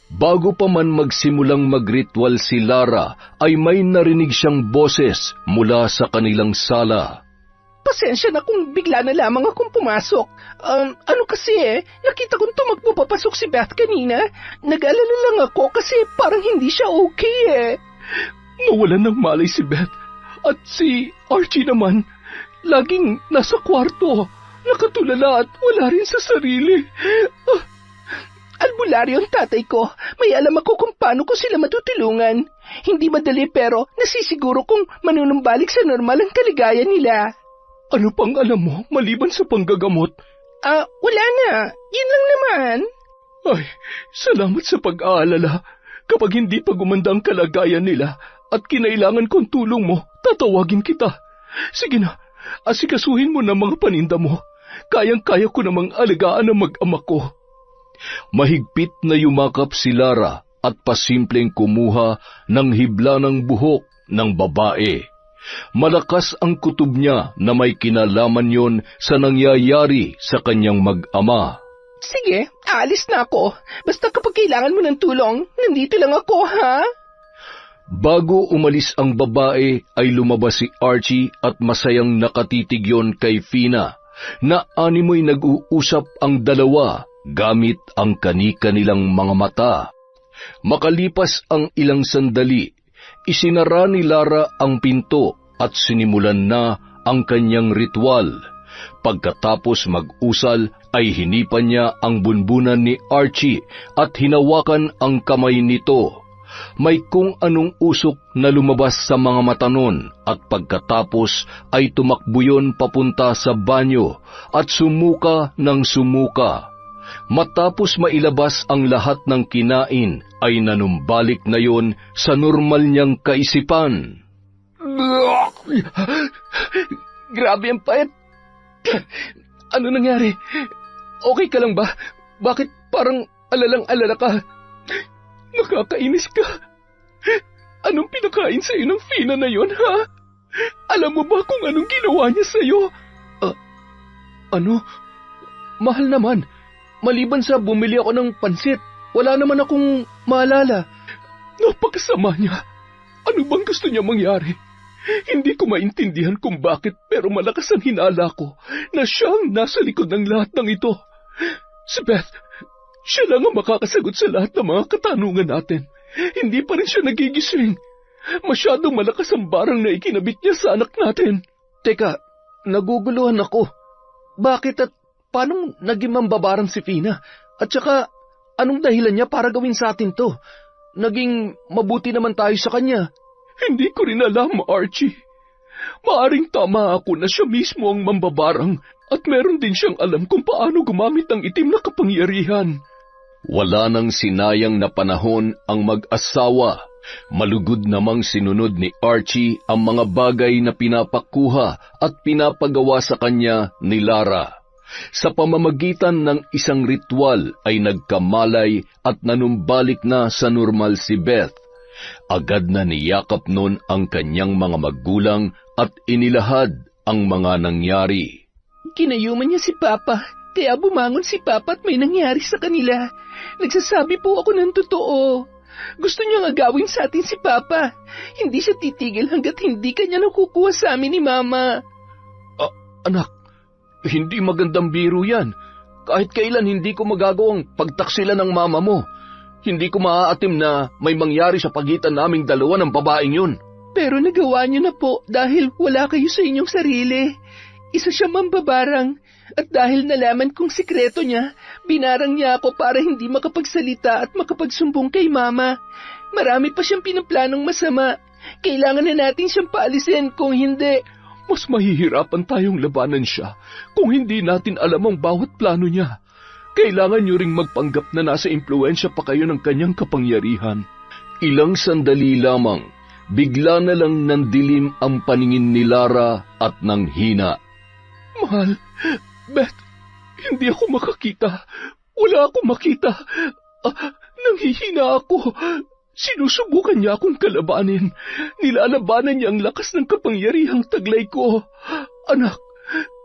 Bago pa man magsimulang magritual si Lara, ay may narinig siyang boses mula sa kanilang sala. Pasensya na kung bigla na lamang akong pumasok. Ano kasi nakita kong tumakbo papasok si Beth kanina. Nag-alala lang ako kasi parang hindi siya okay. Nawalan ng malay si Beth. At si Archie naman, laging nasa kwarto, nakatulala at wala rin sa sarili. Albularyo ang tatay ko. May alam ako kung paano ko sila matutulungan. Hindi madali pero nasisiguro kung manunumbalik sa normal ang kaligayan nila. Ano pang alam mo maliban sa panggagamot? Wala na. Yun lang naman. Ay, salamat sa pag-aalala. Kapag hindi pa gumanda ang kalagayan nila at kinailangan kong tulong mo, tatawagin kita. Sige na, asikasuhin mo na mga paninda mo. Kayang-kaya ko namang alagaan ang mag-ama ko. Mahigpit na yumakap si Lara at pasimpleng kumuha ng hibla ng buhok ng babae. Malakas ang kutob niya na may kinalaman yon sa nangyayari sa kanyang mag-ama. Sige, aalis na ako. Basta kapag kailangan mo ng tulong, nandito lang ako, ha? Bago umalis ang babae, ay lumabas si Archie at masayang nakatitig yon kay Fina, na animoy nag-uusap ang dalawa gamit ang kani-kanilang mga mata. Makalipas ang ilang sandali, isinara ni Lara ang pinto at sinimulan na ang kanyang ritual. Pagkatapos mag-usal ay hinipan niya ang bunbunan ni Archie at hinawakan ang kamay nito. May kung anong usok na lumabas sa mga mata nun at pagkatapos ay tumakbo yun papunta sa banyo at sumuka ng sumuka. Matapos mailabas ang lahat ng kinain ay nanumbalik na yon sa normal niyang kaisipan. Grabe ang pait. Ano nangyari? Okay ka lang ba? Bakit parang alalang-alala ka? Nakakainis ka. Anong pinakain sa'yo ng Fina na yon, ha? Alam mo ba kung anong ginawa niya sa'yo? Ano? Mahal naman. Maliban sa bumili ako ng pansit, wala naman akong maalala. Napakasama niya. Ano bang gusto niya mangyari? Hindi ko maintindihan kung bakit pero malakas ang hinala ko na siyang nasa likod ng lahat ng ito. Si Beth, siya lang ang makakasagot sa lahat ng mga katanungan natin. Hindi pa rin siya nagigising. Masyadong malakas ang barang na ikinabit niya sa anak natin. Teka, naguguluhan ako. Bakit at paano naging mambabarang si Fina? At saka, anong dahilan niya para gawin sa atin to? Naging mabuti naman tayo sa kanya. Hindi ko rin alam, Archie. Maaring tama ako na siya mismo ang mambabarang at meron din siyang alam kung paano gumamit ng itim na kapangyarihan. Wala nang sinayang na panahon ang mag-asawa. Malugod namang sinunod ni Archie ang mga bagay na pinapakuha at pinapagawa sa kanya ni Lara. Sa pamamagitan ng isang ritual ay nagkamalay at nanumbalik na sa normal si Beth. Agad na niyakap nun ang kanyang mga magulang at inilahad ang mga nangyari. Kinayuman niya si Papa, kaya bumangon si Papa at may nangyari sa kanila. Nagsasabi po ako ng totoo. Gusto niyang agawin sa atin si Papa. Hindi siya titigil hanggat hindi kanya nakukuha sa amin ni Mama. Anak, hindi magandang biro yan. Kahit kailan hindi ko magagawang pagtaksila ng mama mo. Hindi ko maaatim na may mangyari sa pagitan naming dalawa ng babaeng yun. Pero nagawa niyo na po dahil wala kayo sa inyong sarili. Isa siya mambabarang at dahil nalaman kong sikreto niya, binarang niya ako para hindi makapagsalita at makapagsumbong kay mama. Marami pa siyang pinaplanong masama. Kailangan na natin siyang paalisin kung hindi. Mas mahihirapan tayong labanan siya kung hindi natin alam ang bawat plano niya. Kailangan niyo ring magpanggap na nasa impluensya pa kayo ng kanyang kapangyarihan. Ilang sandali lamang, bigla na lang nandilim ang paningin ni Lara at nanghina. Mahal, Beth, hindi ako makakita. Wala akong makita. Nanghihina ako. Sinusubukan niya akong kalabanin. Nilalabanan niya ang lakas ng kapangyarihang taglay ko. Anak,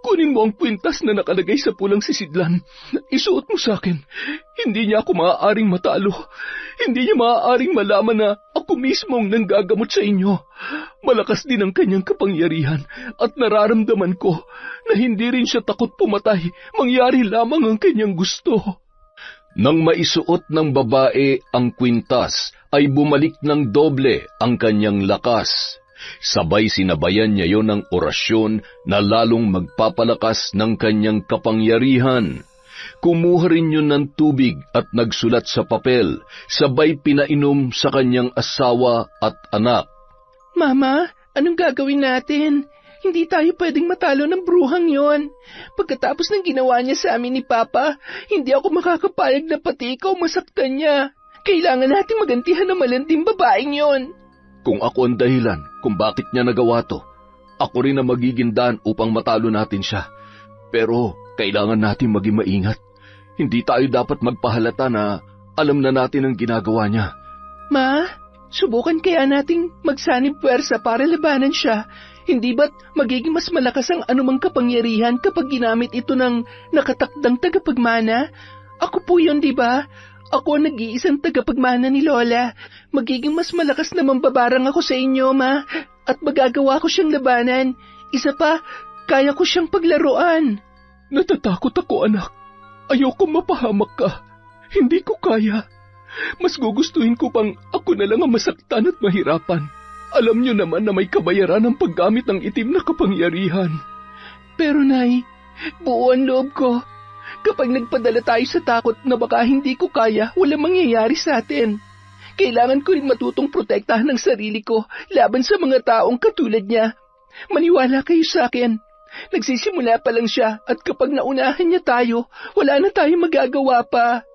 kunin mo ang kwintas na nakalagay sa pulang sisidlan. Isuot mo sa akin. Hindi niya ako maaaring matalo. Hindi niya maaaring malaman na ako mismo ang nanggagamot sa inyo. Malakas din ang kanyang kapangyarihan at nararamdaman ko na hindi rin siya takot pumatay. Mangyari lamang ang kanyang gusto. Nang maisuot ng babae ang kwintas, ay bumalik ng doble ang kanyang lakas. Sabay sinabayan niya yon ng orasyon na lalong magpapalakas ng kanyang kapangyarihan. Kumuha rin yun ng tubig at nagsulat sa papel, sabay pinainom sa kanyang asawa at anak. Mama, anong gagawin natin? Hindi tayo pwedeng matalo ng bruhang yon. Pagkatapos ng ginawa niya sa amin ni Papa, hindi ako makakapayag na pati ikaw masaktan niya. Kailangan natin magantihan ng malanding babaeng yon. Kung ako ang dahilan kung bakit niya nagawa to, ako rin ang magiging daan upang matalo natin siya. Pero kailangan natin maging maingat. Hindi tayo dapat magpahalata na alam na natin ang ginagawa niya. Ma, subukan kaya nating magsanib puwersa para labanan siya. Hindi ba't magiging mas malakas ang anumang kapangyarihan kapag ginamit ito ng nakatakdang tagapagmana? Ako po yun, di ba? Ako ang nag-iisang tagapagmana ni Lola. Magiging mas malakas na mambabarang ako sa inyo, Ma. At magagawa ko siyang labanan. Isa pa, kaya ko siyang paglaruan. Natatakot ako, anak. Ayoko mapahamak ka. Hindi ko kaya. Mas gugustuhin ko pang ako na lang ang masaktan at mahirapan. Alam niyo naman na may kabayaran ang paggamit ng itim na kapangyarihan. Pero Nay, buo ang loob ko. Kapag nagpadala tayo sa takot na baka hindi ko kaya, walang mangyayari sa atin. Kailangan ko rin matutong protektahan ang sarili ko laban sa mga taong katulad niya. Maniwala kayo sa akin. Nagsisimula pa lang siya at kapag naunahan niya tayo, wala na tayong magagawa pa.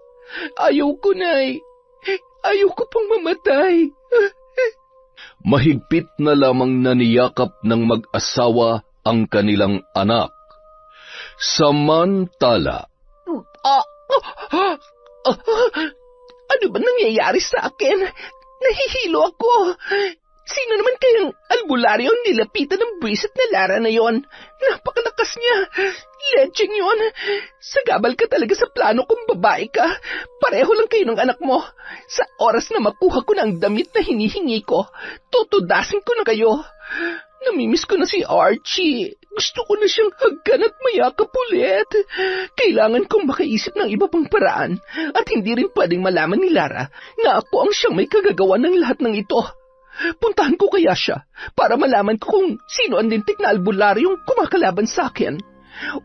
Ayaw ko, Nay. Ayaw ko pang mamatay. Mahigpit na lamang naniyakap ng mag-asawa ang kanilang anak. Samantala, ano ba nangyayari sa akin? Nahihilo ako. Sino naman kayang albularyo ang nilapitan ng buwisit na Lara na yon? Napakalakas niya. Lecheng yon. Sagabal ka talaga sa plano kung babae ka. Pareho lang kayo ng anak mo. Sa oras na makuha ko na ang damit na hinihingi ko, tutudasin ko na kayo. Namimiss ko na si Archie. Gusto ko na siyang hagkan at mayakap ulit. Kailangan kong makaisip ng iba pang paraan at hindi rin pwedeng malaman ni Lara na ako ang siyang may kagagawa ng lahat ng ito. Puntahan ko kaya siya para malaman ko kung sino ang lintik na albularyong kumakalaban sa akin.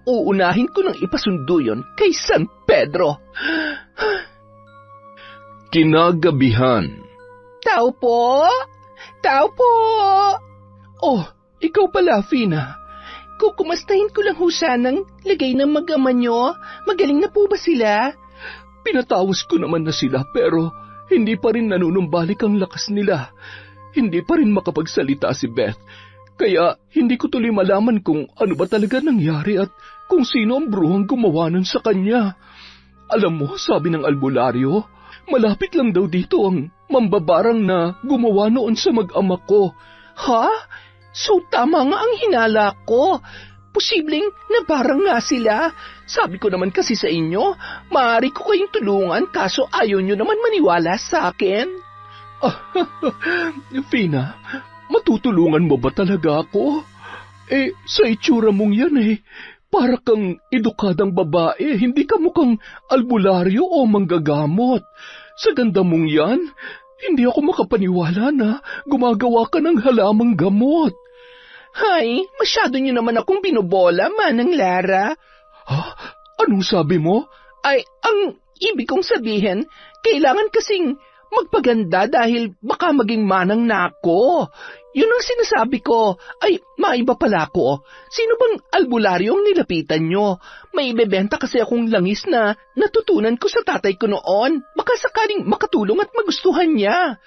Uunahin ko nang ipasundo yon kay San Pedro. kinagabihan. Tao po? Tao po? Oh, ikaw pala, Fina. Kukumustahin ko lang ho sanang lagay ng mag-ama nyo. Magaling na po ba sila? Pinatawas ko naman na sila pero hindi pa rin nanunumbalik ang lakas nila. Hindi pa rin makapagsalita si Beth. Kaya hindi ko tuloy malaman kung ano ba talaga nangyari at kung sino ang bruhang gumawa nun sa kanya. Alam mo, sabi ng albularyo, malapit lang daw dito ang mambabarang na gumawa noon sa mag-ama ko. Ha? So tama nga ang hinala ko. Posibleng nabarang nga sila. Sabi ko naman kasi sa inyo, maaari ko kayong tulungan kaso ayaw nyo naman maniwala sa akin. Fina, matutulungan mo ba talaga ako? Sa itsura mong yan Para kang edukadang babae, hindi ka mukhang albularyo o manggagamot. Sa ganda mong yan, hindi ako makapaniwala na gumagawa ka ng halamang gamot. Hay, masyado niyo naman akong binobola, Manang Lara. Ha? Anong sabi mo? Ay, ang ibig kong sabihin, kailangan kasing magpaganda dahil baka maging manang na ako. Yun ang sinasabi ko. Ay, maiba pala ako. Sino bang albularyo ang nilapitan nyo? May ibebenta kasi akong langis na natutunan ko sa tatay ko noon. Baka sakaling makatulong at magustuhan niya.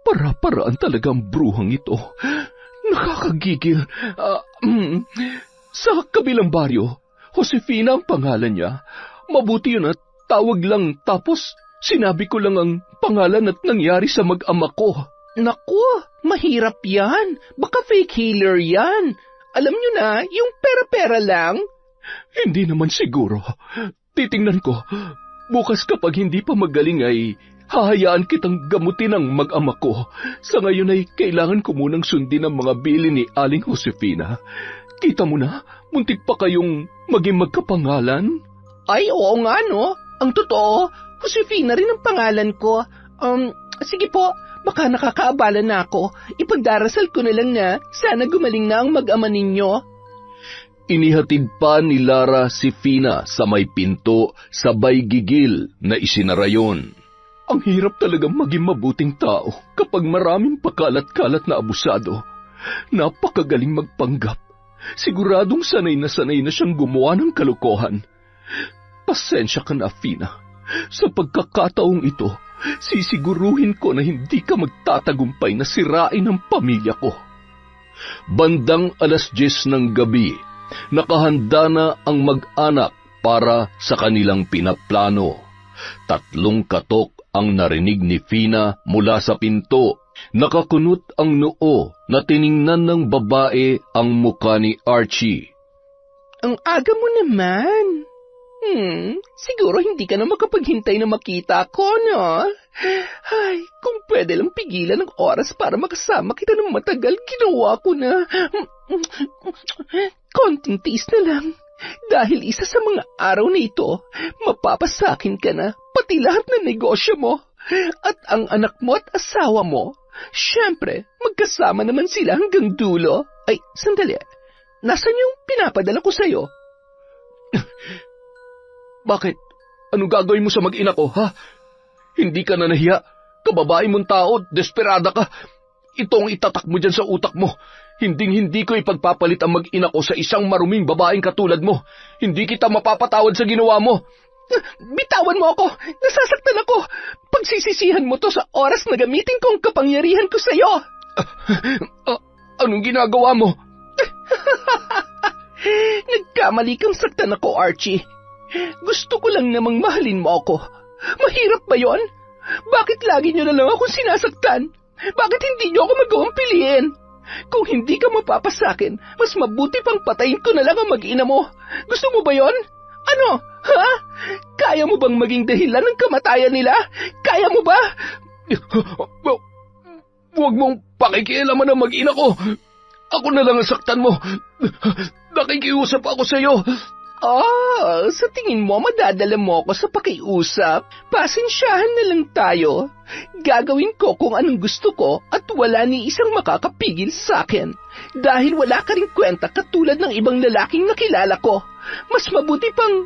Para-paraan talagang bruhang ito. Nakakagigil. Sa kabilang baryo, Josefina ang pangalan niya. Mabuti yun at tawag lang tapos sinabi ko lang ang pangalan at nangyari sa mag-ama ko. Naku, mahirap yan. Baka fake healer yan. Alam nyo na, yung pera-pera lang. Hindi naman siguro. Titingnan ko. Bukas kapag hindi pa magaling ay hahayaan kitang gamutin ang mag-ama ko. Sa ngayon ay kailangan ko munang sundin ang mga bili ni Aling Josefina. Kita mo na, muntik pa kayong maging magkapangalan. Ay, oo nga no. Ang totoo, Josefina rin ang pangalan ko. Sige po, baka nakakaabala na ako. Ipagdarasal ko na lang na sana gumaling na ang mag-ama ninyo. Inihatid pa ni Lara si Fina sa may pinto sabay gigil na isinarayon. Ang hirap talagang maging mabuting tao kapag maraming pakalat-kalat na abusado. Napakagaling magpanggap. Siguradong sanay na siyang gumawa ng kalokohan. Pasensya ka na, Fina. Sa pagkakataong ito, sisiguruhin ko na hindi ka magtatagumpay na sirain ang pamilya ko. Bandang 10:00 ng gabi, nakahanda na ang mag-anak para sa kanilang pinaplano. 3 katok ang narinig ni Fina mula sa pinto. Nakakunot ang noo na tiningnan ng babae ang muka ni Archie. Ang aga mo naman. Siguro hindi ka na makapaghintay na makita ako, no? Ay, kung pwede lang pigilan ng oras para makasama kita ng matagal, ginawa ko na. Konting tiis na lang. Dahil isa sa mga araw na ito, mapapasakin ka na, pati lahat ng negosyo mo. At ang anak mo at asawa mo, syempre, magkasama naman sila hanggang dulo. Ay, sandali. Nasaan yung pinapadala ko sa'yo? Bakit? Anong gagawin mo sa mag-ina ko, ha? Hindi ka na nahiya. Kababae mong tao, desperada ka. Ito ang itatak mo dyan sa utak mo. Hinding-hindi ko ipagpapalit ang mag-ina ko sa isang maruming babaeng katulad mo. Hindi kita mapapatawad sa ginawa mo. Bitawan mo ako! Nasasaktan ako! Pagsisisihan mo to sa oras na gamitin ko ang kapangyarihan ko sa'yo! Anong ginagawa mo? Nagkamali kang saktan ako, Archie. Gusto ko lang namang mahalin mo ako. Mahirap ba yon? Bakit lagi niyo na lang akong sinasaktan? Bakit hindi niyo ako magawang piliin? Kung hindi ka mapapasakin, mas mabuti pang patayin ko na lang ang mag-ina mo. Gusto mo ba yon? Ano? Ha? Kaya mo bang maging dahilan ng kamatayan nila? Kaya mo ba? Huwag mong pakikialaman ang mag-ina ko. Ako na lang ang saktan mo. Nakikiusap ako sa iyo. Sa tingin mo madadala mo ako sa pakiusap? Pasensyahan na lang tayo. Gagawin ko kung anong gusto ko at wala ni isang makakapigil sa akin. Dahil wala ka rin kwenta katulad ng ibang lalaking nakilala ko. Mas mabuti pang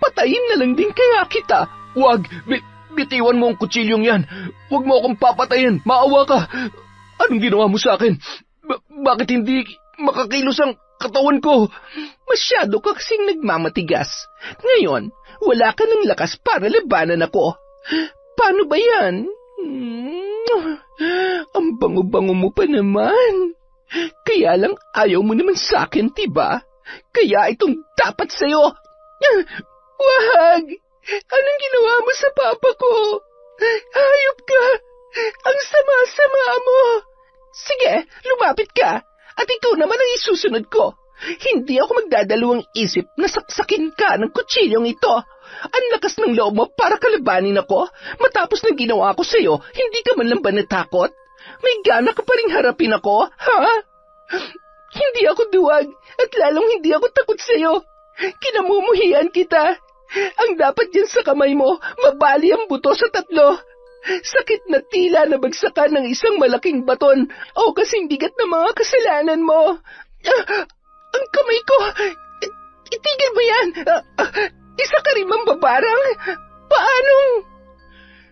patayin na lang din kaya kita. Huwag! Bitiwan mo ang kutsilyong yan. Huwag mo akong papatayin. Maawa ka. Anong ginawa mo sa akin? Bakit hindi makakilos ang katawan ko? Masyado ka kasing nagmamatigas. Ngayon, wala ka ng lakas para labanan ako. Paano ba yan? Ang bango-bango mo pa naman. Kaya lang ayaw mo naman sa akin, diba? Kaya itong dapat sa'yo. Wag! Anong ginawa mo sa papa ko? Hayop ka! Ang sama-sama mo! Sige, lumapit ka. At ikaw naman ang isusunod ko. Hindi ako magdadalawang isip na saksakin ka ng kutsilyong ito. Ang lakas ng loob mo para kalabanin ako. Matapos ng ginawa ko sa'yo, hindi ka man lang ba natakot? May gana ka pa rin harapin ako, ha? Hindi hindi ako duwag at lalong hindi ako takot sa'yo. Kinamumuhian kita. Ang dapat dyan sa kamay mo, mabali ang buto sa 3. Sakit na tila nabagsakan ng isang malaking baton o kasing bigat ng mga kasalanan mo. Ang kamay ko, itigil ba yan? Isa ka rin mambabarang? Paano?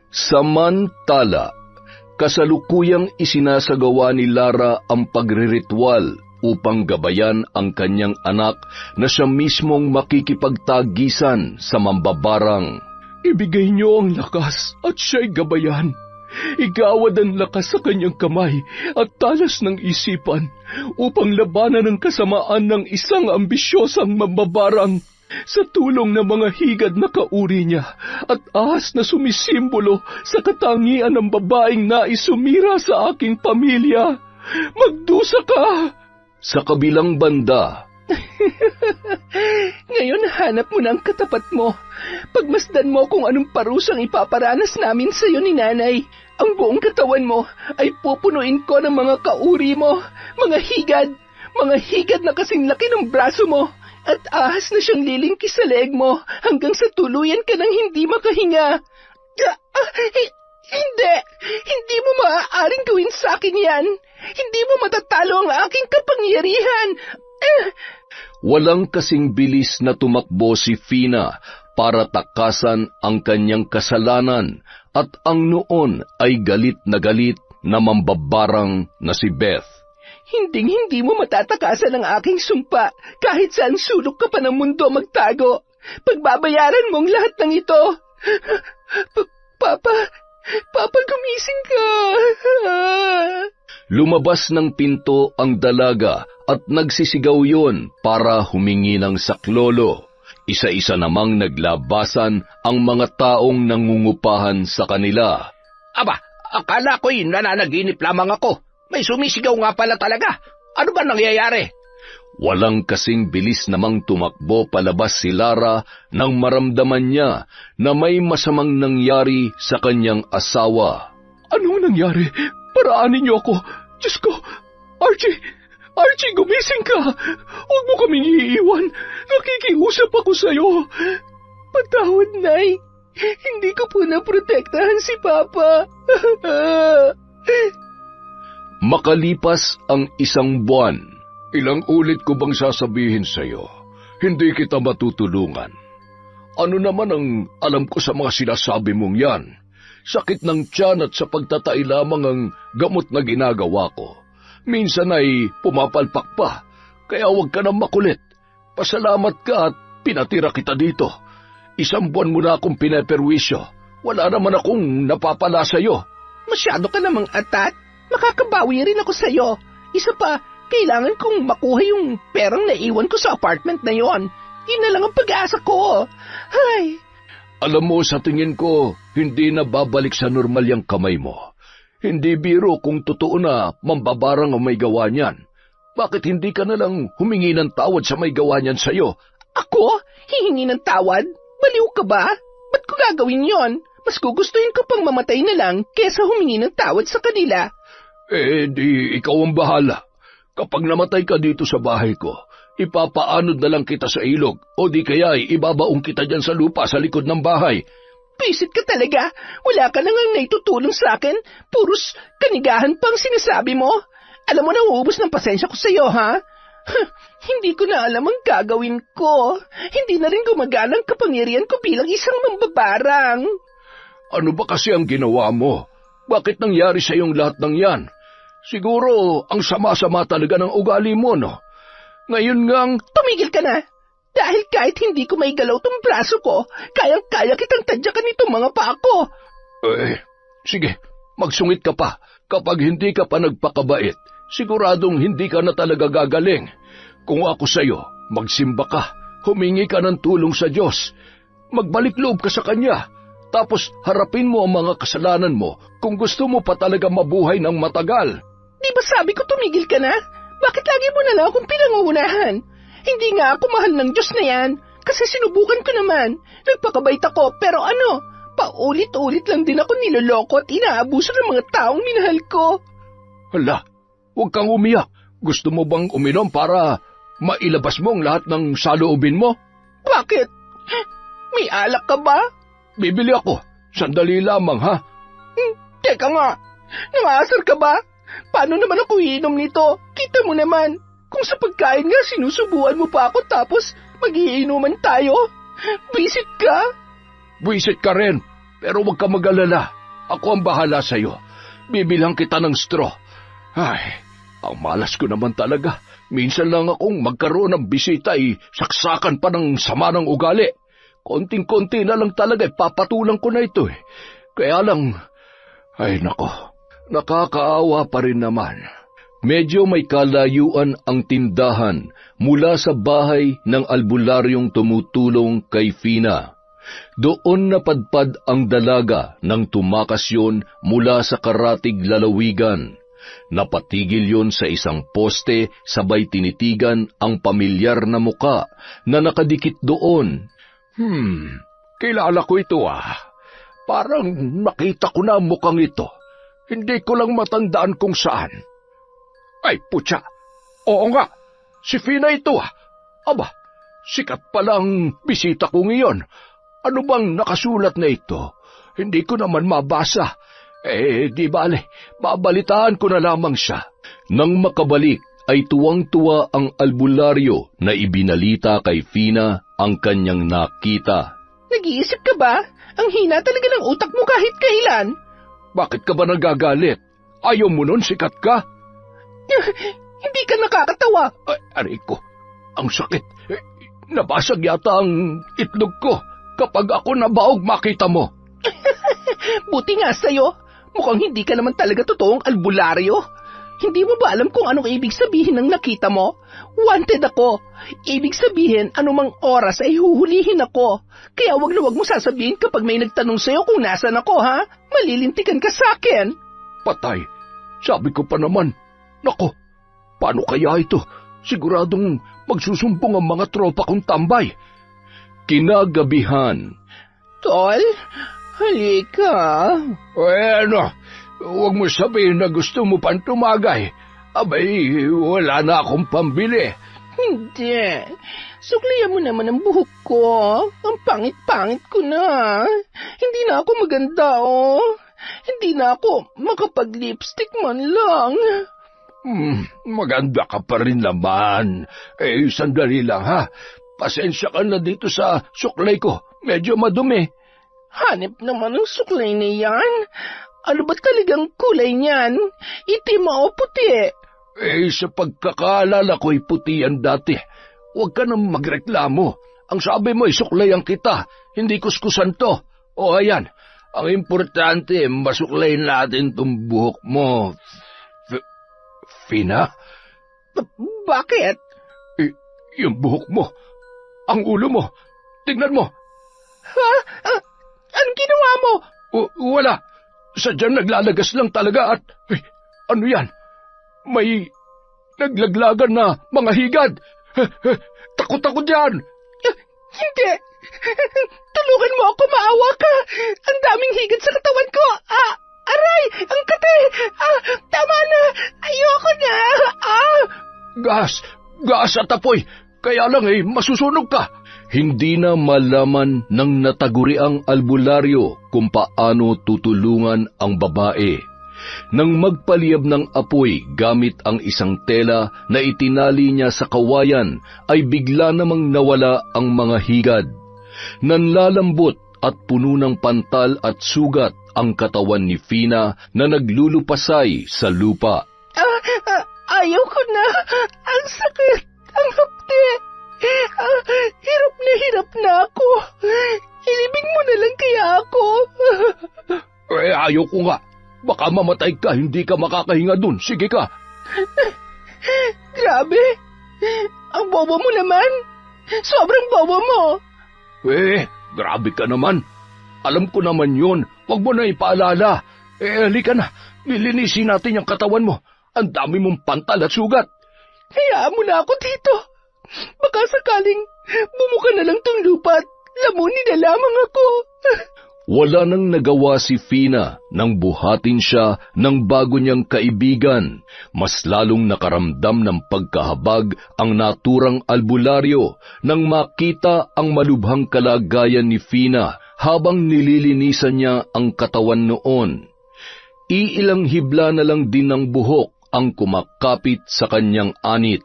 Samantala, kasalukuyang isinasagawa ni Lara ang pagriritual upang gabayan ang kanyang anak na siya mismong makikipagtagisan sa mambabarang. Ibigay niyo ang lakas at siya'y gabayan. Igawad ang lakas sa kanyang kamay at talas ng isipan upang labanan ang kasamaan ng isang ambisyosang mambabarang. Sa tulong ng mga higad na kauri niya at ahas na sumisimbolo sa katangian ng babaeng nais sumira sa aking pamilya. Magdusa ka! Sa kabilang banda, Ngayon hanap mo na ang katapat mo. Pagmasdan mo kung anong parusang ipaparanas namin sa iyo ni nanay. Ang buong katawan mo ay pupunuin ko ng mga kauri mo, mga higad na kasing laki ng braso mo, at ahas na siyang lilingkis sa leeg mo hanggang sa tuluyan ka nang hindi makahinga. Hindi mo maaaring gawin sa akin yan. Hindi mo matatalo ang aking kapangyarihan. walang kasing bilis na tumakbo si Fina para takasan ang kanyang kasalanan at ang noon ay galit na mambabarang na si Beth. Hindi mo matatakasan ang aking sumpa kahit saan sulok ka pa ng mundo magtago. Pagbabayaran mong lahat ng ito. Papa, gumising ka. Lumabas ng pinto ang dalaga at nagsisigaw yon para humingi ng saklolo. Isa-isa namang naglabasan ang mga taong nangungupahan sa kanila. Aba, akala ko'y nananaginip lamang ako. May sumisigaw nga pala talaga. Ano ba nangyayari? Walang kasing bilis namang tumakbo palabas si Lara nang maramdaman niya na may masamang nangyari sa kanyang asawa. Anong nangyari? Paraanin niyo ako. Diyos ko, Archie, gumising ka. Huwag mo kaming iiwan. Nakikiusap ako sa'yo. Patawad, Nay. Hindi ko po naprotektahan si Papa. Makalipas ang 1 buwan. Ilang ulit ko bang sasabihin sa'yo, hindi kita matutulungan. Ano naman ang alam ko sa mga sinasabi mong yan? Sakit ng tiyan at sa pagtatai lamang ang gamot na ginagawa ko. Minsan ay pumapalpak pa, kaya huwag ka nang makulit. Pasalamat ka at pinatira kita dito. 1 buwan mo na akong pineperwisyo. Wala naman akong napapala sa'yo. Masyado ka namang atat. Makakabawi rin ako sa'yo. Isa pa, kailangan kong makuha yung perang naiwan ko sa apartment na yon. Yun na lang ang pag-asa ko. Ay! Alam mo, sa tingin ko, hindi na babalik sa normal yung kamay mo. Hindi biro kung totoo na mambabarang ang may gawa niyan. Bakit hindi ka na lang humingi ng tawad sa may gawa niyan sa'yo? Ako? Hihingi ng tawad? Baliw ka ba? Ba't ko gagawin yon? Mas gugustuhin ko pang mamatay na lang kesa humingi ng tawad sa kanila. Di ikaw ang bahala. Kapag namatay ka dito sa bahay ko, ipapaanod na lang kita sa ilog o di kaya ibabaong kita dyan sa lupa sa likod ng bahay. Pisit ka talaga. Wala ka nang naitutulong sa akin. Puros kanigahan pang sinasabi mo. Alam mo na uubos ng pasensya ko sa iyo, ha? Hindi ko na alam ang gagawin ko. Hindi na rin gumagana ang kapangyarihan ko bilang isang mambabarang. Ano ba kasi ang ginawa mo? Bakit nangyari sa iyong lahat ng yan? Siguro ang sama-sama talaga ng ugali mo, no? Ngayon ngang... Tumigil ka na! Dahil kahit hindi ko may galaw tong braso ko, kayang-kaya kitang tadyakan nitong mga paa ko. Sige, magsungit ka pa. Kapag hindi ka pa nagpakabait, siguradong hindi ka na talaga gagaling. Kung ako sa'yo, magsimba ka, humingi ka ng tulong sa Diyos. Magbalik loob ka sa Kanya. Tapos harapin mo ang mga kasalanan mo kung gusto mo pa talaga mabuhay ng matagal. Di ba sabi ko tumigil ka na? Bakit lagi mo na lang akong pinangungunahan? Hindi nga ako mahal ng Diyos na yan. Kasi sinubukan ko naman. Nagpakabait ako, pero ano? Paulit-ulit lang din ako niloloko at inaabuso ng mga taong minahal ko. Hala, huwag kang umiyak. Gusto mo bang uminom para mailabas mo ang lahat ng saloobin mo? Bakit? May alak ka ba? Bibili ako. Sandali lamang, ha? Teka nga, nangasar ka ba? Paano naman ako iinom nito? Kita mo naman, kung sa pagkain nga sinusubuan mo pa ako tapos magiinuman tayo. Visit ka? Buisit ka rin, pero huwag ka mag-alala. Ako ang bahala sa'yo. Bibilang kita ng straw. Ay, ang malas ko naman talaga. Minsan lang akong magkaroon ng bisita saksakan pa ng sama ng ugali. Konting-konti na lang talaga papatulang ko na ito. Kaya lang, ay nako, nakakaawa pa rin naman. Medyo may kalayuan ang tindahan mula sa bahay ng albularyong tumutulong kay Fina. Doon napadpad ang dalaga nang tumakas yon mula sa karatig lalawigan. Napatigil yon sa isang poste sabay tinitigan ang pamilyar na muka na nakadikit doon. Kilala ko ito Parang nakita ko na ang mukhang ito. Hindi ko lang matandaan kung saan. Ay, putya. Oo nga, si Fina ito Aba, sikat palang bisita ko ngayon. Ano bang nakasulat na ito? Hindi ko naman mabasa. Di bale, babalitaan ko na lamang siya. Nang makabalik, ay tuwang-tuwa ang albularyo na ibinalita kay Fina ang kanyang nakita. Nag-iisip ka ba? Ang hina talaga ng utak mo kahit kailan. Bakit ka ba nagagalit? Ayaw mo nun, sikat ka? Hindi ka nakakatawa. Aray ko, ang sakit. Nabasag yata ang itlog ko. Kapag ako nabaog, makita mo. Buti nga sa'yo. Mukhang hindi ka naman talaga totoong albularyo. Hindi mo ba alam kung anong ibig sabihin ng nakita mo? Wanted ako. Ibig sabihin, anumang oras ay huhulihin ako. Kaya wag na wag mo sasabihin kapag may nagtanong sa'yo kung nasan ako, ha? Malilintikan ka sa'kin. Patay. Sabi ko pa naman. Nako, paano kaya ito? Siguradong magsusumbong ang mga tropa kong tambay. Kinagabihan. Tol, halika. Ano? Huwag mo sabihin na gusto mo pang tumagay. Abay, wala na akong pambili. Hindi. Suklayan mo naman ang buhok ko. Ang pangit-pangit ko na. Hindi na ako maganda, Hindi na ako makapag-lipstick man lang. Maganda ka pa rin naman. Sandali lang ha. Pasensya ka na dito sa suklay ko. Medyo madumi. Hanip naman ang suklay na yan. Ano ba talagang kulay niyan? Itim o puti? Sa pagkakaalala ko'y puti yan dati. Huwag ka nang magreklamo. Ang sabi mo suklayan kita. Hindi kuskusan to. O ayan, ang importante, masuklayin natin tong buhok mo. Fina? Bakit? Yung buhok mo. Ang ulo mo. Tingnan mo. Ha? Anong ginawa mo? Wala. Sadyang naglalagas lang talaga at... ano yan? May naglaglagan na mga higad. Takot-takot yan. Hindi. Tulungan mo ako, maawa ka. Ang daming higad sa katawan ko. Aray! Ang kate! Tama na! Ayoko na! Gas at apoy. Kaya lang masusunog ka. Hindi na malaman ng nataguriang albularyo kung paano tutulungan ang babae. Nang magpaliyab ng apoy gamit ang isang tela na itinali niya sa kawayan, ay bigla namang nawala ang mga higad. Nanlalambot at puno ng pantal at sugat ang katawan ni Fina na naglulupasay sa lupa. Ayaw ko na! Ang sakit! Ang hapde! Hirap na ako. Ilibing mo na lang kaya ako. Ayaw ko nga. Baka mamatay ka, hindi ka makakahinga dun. Sige ka. Grabe. Ang bobo mo naman. Sobrang bobo mo. Grabe ka naman. Alam ko naman yun. Huwag mo na ipaalala. Halika na. Lilinisin natin yung katawan mo. Ang dami mong pantal at sugat. Hayaan mo na ako dito. Baka sakaling bumuka na lang tong lupa at lamunin na lamang ako. Wala nang nagawa si Fina nang buhatin siya ng bago niyang kaibigan. Mas lalong nakaramdam ng pagkahabag ang naturang albularyo nang makita ang malubhang kalagayan ni Fina habang nililinisan niya ang katawan noon. Iilang hibla na lang din ng buhok ang kumakapit sa kanyang anit.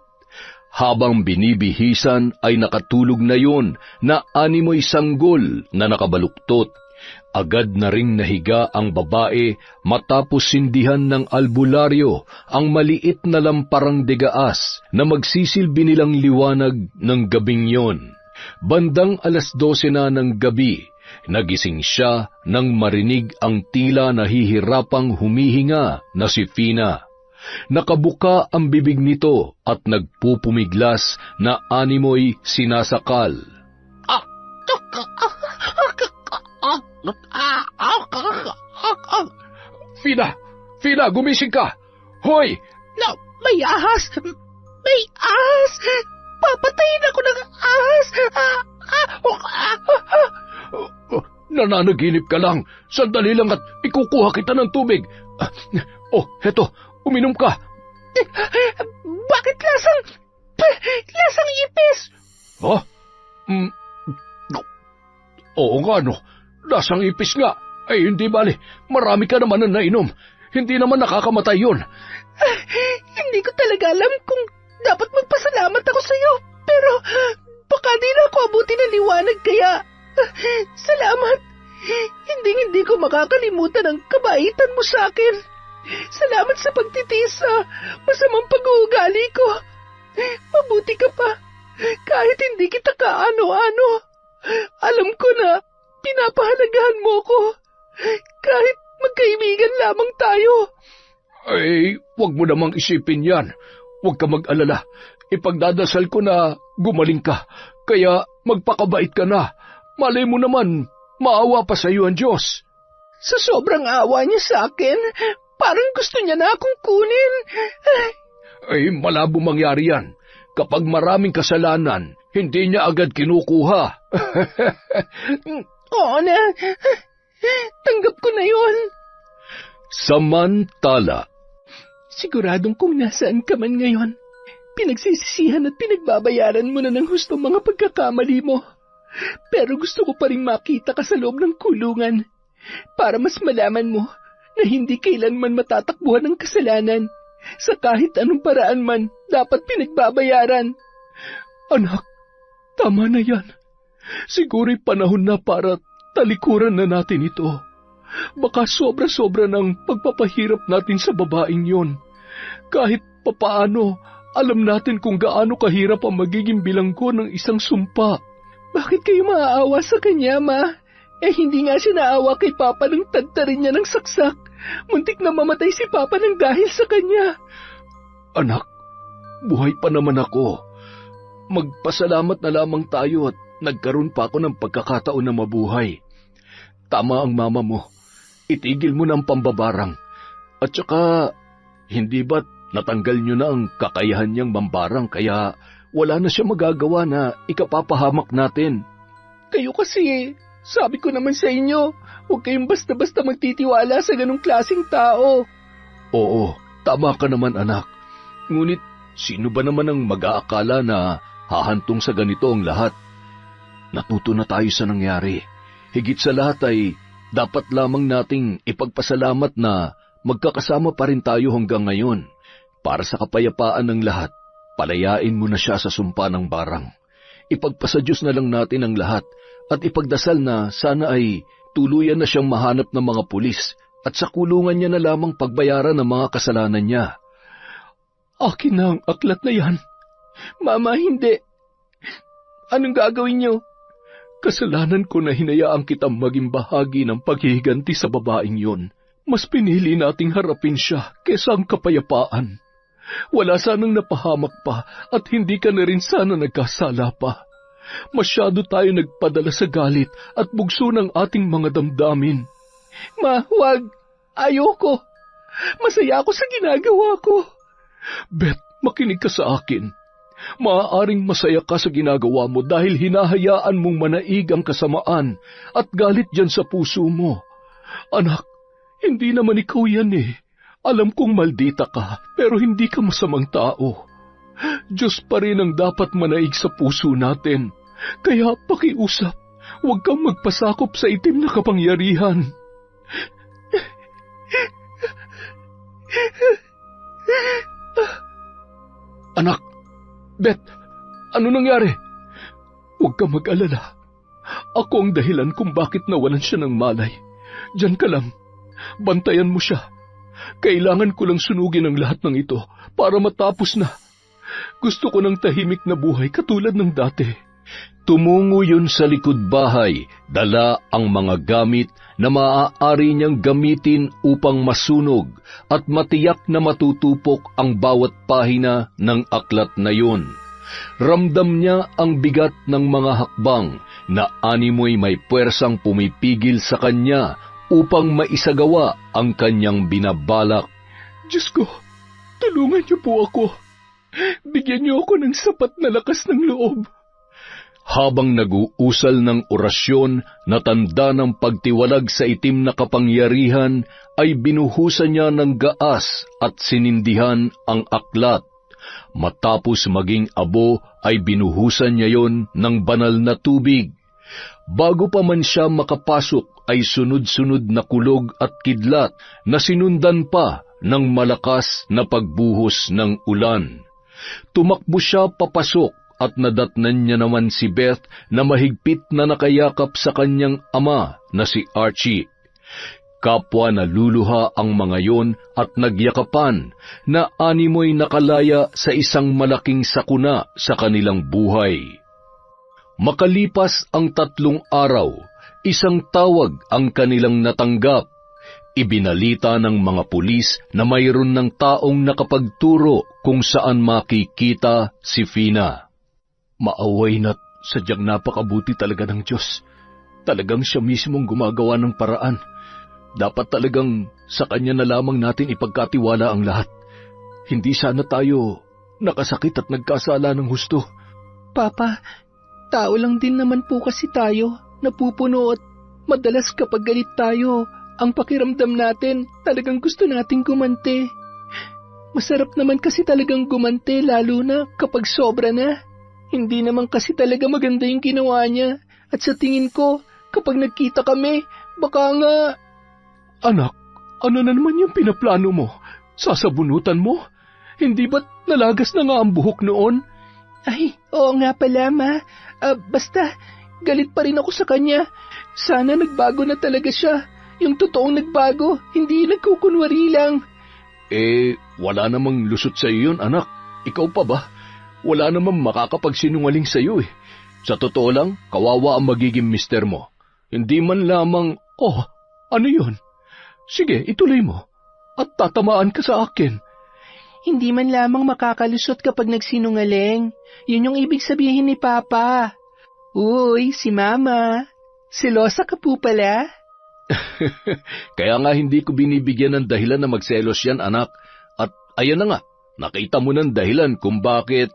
Habang binibihisan ay nakatulog na yun na animoy sanggol na nakabaluktot. Agad na ring nahiga ang babae matapos sindihan ng albularyo ang maliit na lamparang degaas na magsisilbi nilang liwanag ng gabing yon. Bandang 12:00 na ng gabi, nagising siya nang marinig ang tila nahihirapang humihinga na si Fina. Nakabuka ang bibig nito at nagpupumiglas na animoy sinasakal. Fina, gumising ka! Hoy! No, may ahas! May ahas! Papatayin ako ng ahas! Nananaginip ka lang. Sandali lang at ikukuha kita ng tubig. Heto, uminom ka. Bakit lasang ipis? Ha? Oo nga, no. Lasang ipis nga. Ay, hindi bali. Marami ka naman na nainom. Hindi naman nakakamatay yun. Hindi ko talaga alam kung dapat magpasalamat ako sa iyo. Pero baka di na ako abuti ng liwanag kaya... Salamat. Hindi ko makakalimutan ang kabaitan mo sa akin. Salamat sa pagtitiis sa masamang pag-uugali ko. Mabuti ka pa. Kahit hindi kita kaano-ano. Alam ko na pinapahalagahan mo ko. Kahit magkaibigan lamang tayo. Ay, wag mo namang isipin yan. Huwag ka mag-alala. Ipagdadasal ko na gumaling ka. Kaya magpakabait ka na. Malay mo naman, maawa pa sa iyo ang Diyos. Sa sobrang awa niya sa akin, parang gusto niya na akong kunin. Ay, malabo mangyari yan. Kapag maraming kasalanan, hindi niya agad kinukuha. Oo na. Tanggap ko na yon. Samantala, siguradong kung nasaan ka man ngayon, pinagsisisihan at pinagbabayaran mo na ng hustong mga pagkakamali mo. Pero gusto ko pa rin makita ka sa loob ng kulungan para mas malaman mo na hindi kailanman matatakbuhan ng kasalanan sa kahit anong paraan man dapat pinagbabayaran. Anak, tama na yan. Siguro'y panahon na para talikuran na natin ito. Baka sobra-sobra ng pagpapahirap natin sa babaeng yon. Kahit papaano, alam natin kung gaano kahirap ang magiging bilanggo ng isang sumpa. Bakit kayo maaawa sa kanya, Ma? Hindi nga siya naawa kay Papa nang tadtarin niya ng saksak. Muntik na mamatay si Papa nang dahil sa kanya. Anak, buhay pa naman ako. Magpasalamat na lamang tayo at nagkaroon pa ako ng pagkakataon na mabuhay. Tama ang mama mo. Itigil mo na ang pambabarang. At saka, hindi ba't natanggal niyo na ang kakayahan niyang mambarang kaya wala na siya magagawa na ikapapahamak natin? Kayo kasi, sabi ko naman sa inyo, huwag kayong basta-basta magtitiwala sa ganong klaseng tao. Oo, tama ka naman anak. Ngunit, sino ba naman ang mag-aakala na hahantong sa ganito ang lahat? Natuto na tayo sa nangyari. Higit sa lahat ay dapat lamang nating ipagpasalamat na magkakasama pa rin tayo hanggang ngayon. Para sa kapayapaan ng lahat, palayain mo na siya sa sumpa ng barang. Ipagpasa Diyos na lang natin ang lahat at ipagdasal na sana ay tuluyan na siyang mahanap ng mga pulis at sa kulungan niya na lamang pagbayaran ng mga kasalanan niya. Akin na ang aklat na yan. Mama, hindi. Anong gagawin niyo? Kasalanan ko na hinayaan kitang maging bahagi ng paghihiganti sa babaeng yon. Mas pinili nating harapin siya kesa ang kapayapaan. Wala sanang napahamak pa at hindi ka na rin sana nagkasala pa. Masyado tayo nagpadala sa galit at bugso ng ating mga damdamin. Ma, wag. Ayoko. Masaya ako sa ginagawa ko. Beth, makinig ka sa akin. Maaaring masaya ka sa ginagawa mo dahil hinahayaan mong manaig ang kasamaan at galit dyan sa puso mo. Anak, hindi naman ikaw yan eh. Alam kong maldita ka, pero hindi ka masamang tao. Diyos pa rin ang dapat manaig sa puso natin. Kaya pakiusap, huwag kang magpasakop sa itim na kapangyarihan. Anak, Beth, ano nangyari? Huwag kang mag-alala. Ako ang dahilan kung bakit nawalan siya ng malay. Diyan ka lang. Bantayan mo siya. Kailangan ko lang sunugin ang lahat ng ito para matapos na. Gusto ko ng tahimik na buhay katulad ng dati. Tumungo yun sa likod bahay, dala ang mga gamit na maaari niyang gamitin upang masunog at matiyak na matutupok ang bawat pahina ng aklat na yun. Ramdam niya ang bigat ng mga hakbang na animoy may puwersang pumipigil sa kanya upang maisagawa ang kanyang binabalak. Diyos ko, tulungan niyo po ako. Bigyan niyo ako ng sapat na lakas ng loob. Habang nag-uusal ng orasyon na tanda ng pagtiwalag sa itim na kapangyarihan, ay binuhusan niya ng gaas at sinindihan ang aklat. Matapos maging abo ay binuhusan niya yon ng banal na tubig. Bago pa man siya makapasok ay sunod-sunod na kulog at kidlat na sinundan pa ng malakas na pagbuhos ng ulan. Tumakbo siya papasok at nadatnan niya naman si Beth na mahigpit na nakayakap sa kanyang ama na si Archie. Kapwa naluluha ang mga yon at nagyakapan na animoy nakalaya sa isang malaking sakuna sa kanilang buhay. Makalipas ang 3 araw, isang tawag ang kanilang natanggap. Ibinalita ng mga pulis na mayroon ng taong nakapagturo kung saan makikita si Fina. Maaway na't sadyang napakabuti talaga ng Diyos. Talagang siya mismong gumagawa ng paraan. Dapat talagang sa Kanya na lamang natin ipagkatiwala ang lahat. Hindi sana tayo nakasakit at nagkasala ng husto. Papa, tao lang din naman po kasi tayo, napupuno at madalas kapag galit tayo, ang pakiramdam natin talagang gusto nating gumante. Masarap naman kasi talagang gumante lalo na kapag sobra na. Hindi naman kasi talaga maganda yung ginawa niya. At sa tingin ko, kapag nagkita kami, baka nga... Anak, ano na naman yung pinaplano mo? Sasabunutan mo? Hindi ba't nalagas na nga ang buhok noon? Ay, oo nga pala, Ma. Basta, galit pa rin ako sa kanya. Sana nagbago na talaga siya. Yung totoong nagbago, hindi nagkukunwari lang. Wala namang lusot sa iyo yun, anak. Ikaw pa ba? Wala namang makakapagsinungaling sa iyo eh. Sa totoo lang, kawawa ang magiging mister mo. Hindi man lamang, ano yun? Sige, ituloy mo. At tatamaan ka sa akin. Hindi man lamang makakalusot kapag nagsinungaling. Yun yung ibig sabihin ni Papa. Uy, si Mama. Selosa ka po pala. Kaya nga hindi ko binibigyan ng dahilan na magselos yan, anak. At ayan na nga, nakita mo ng dahilan kung bakit...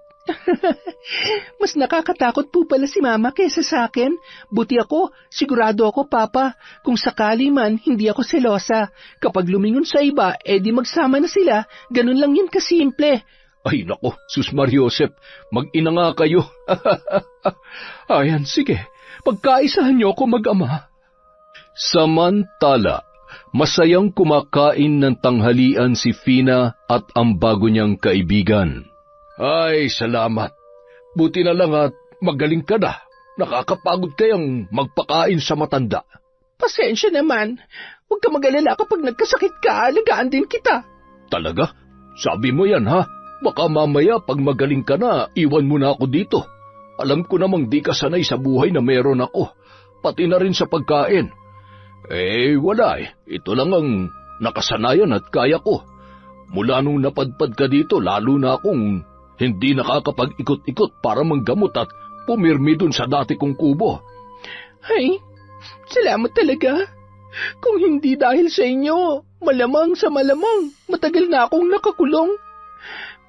Mas nakakatakot po pala si Mama kaysa sa akin. Buti ako, sigurado ako, Papa. Kung sakali man, hindi ako selosa. Kapag lumingon sa iba, di magsama na sila. Ganun lang yun kasimple. Ay nako, Sus Mariosep, mag-ina nga kayo. Ayan, sige, pagkaisahan niyo ako mag-ama. Samantala, masayang kumakain ng tanghalian si Fina at ang bago niyang kaibigan. Ay, salamat. Buti na lang at magaling ka na. Nakakapagod kayang magpakain sa matanda. Pasensya naman. Huwag ka mag-alala kapag nagkasakit ka, alagaan din kita. Talaga? Sabi mo yan ha? Baka mamaya pag magaling ka na, iwan mo na ako dito. Alam ko namang di ka sanay sa buhay na meron ako. Pati na rin sa pagkain. Wala eh. Ito lang ang nakasanayan at kaya ko. Mula nung napadpad ka dito, lalo na akong hindi nakakapag-ikot-ikot para manggamot at pumirmi dun sa dati kong kubo. Ay, salamat talaga. Kung hindi dahil sa inyo, malamang sa malamang, matagal na akong nakakulong.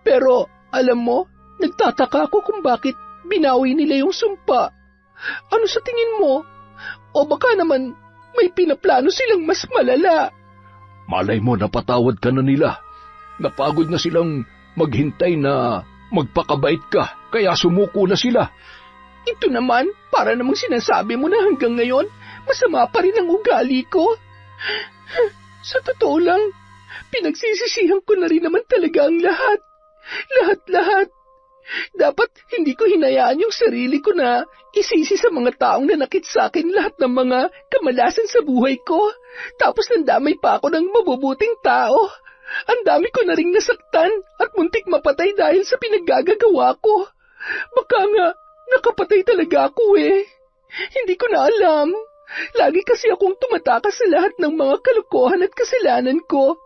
Pero, alam mo, Nagtataka ako kung bakit binawi nila yung sumpa. Ano sa tingin mo? O baka naman may pinaplano silang mas malala. Malay mo napatawad ka na nila. Napagod na silang maghintay na magpakabait ka, kaya sumuko na sila. Ito naman, para namang sinasabi mo na hanggang ngayon, masama pa rin ang ugali ko. Sa totoo lang, pinagsisisihan ko na rin naman talaga ang lahat. Lahat-lahat. Dapat hindi ko hinayaan yung sarili ko na isisi sa mga taong nanakit sa akin lahat ng mga kamalasan sa buhay ko. Tapos nandamay pa ako ng mabubuting tao. Ang dami ko na ring nasaktan at muntik mapatay dahil sa pinaggagawa ko. Baka nga, nakapatay talaga ako eh. Hindi ko na alam. Lagi kasi akong tumatakas sa lahat ng mga kalokohan at kasalanan ko.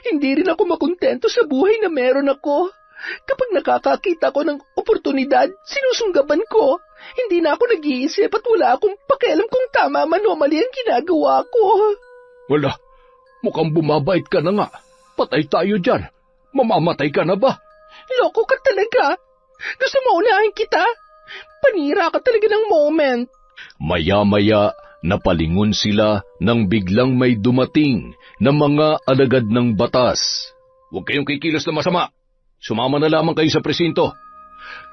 Hindi rin ako makontento sa buhay na meron ako. Kapag nakakakita ko ng oportunidad, sinusunggaban ko. Hindi na ako nag-iisip at wala akong pakialam kung tama man o mali ang ginagawa ko. Wala, mukhang bumabait ka na nga. Patay tayo dyan. Mamamatay ka na ba? Loko ka talaga. Gusto mo unahin kita? Panira ka talaga ng moment. Maya-maya, napalingon sila nang biglang may dumating na mga alagad ng batas. Huwag kayong kikilos na masama. Sumama na lamang kayo sa presinto.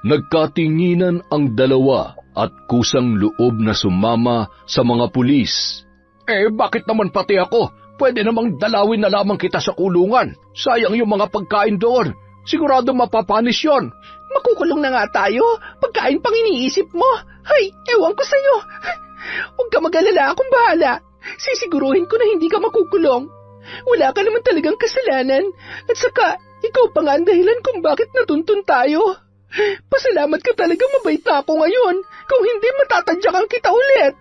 Nagkatinginan ang dalawa at kusang loob na sumama sa mga pulis. Bakit naman pati ako? Pwede namang dalawin na lamang kita sa kulungan. Sayang yung mga pagkain doon. Sigurado mapapanis yon. Makukulong na nga tayo. Pagkain pang iniisip mo. Hay, ewan ko sa'yo. Huwag ka mag-alala, akong bahala. Sisiguruhin ko na hindi ka makukulong. Wala ka naman talagang kasalanan. At saka, ikaw pa nga ang dahilan kung bakit natuntun tayo. Pasalamat ka talaga, mabait na ako ngayon. Kung hindi, matatadyakan kita ulit.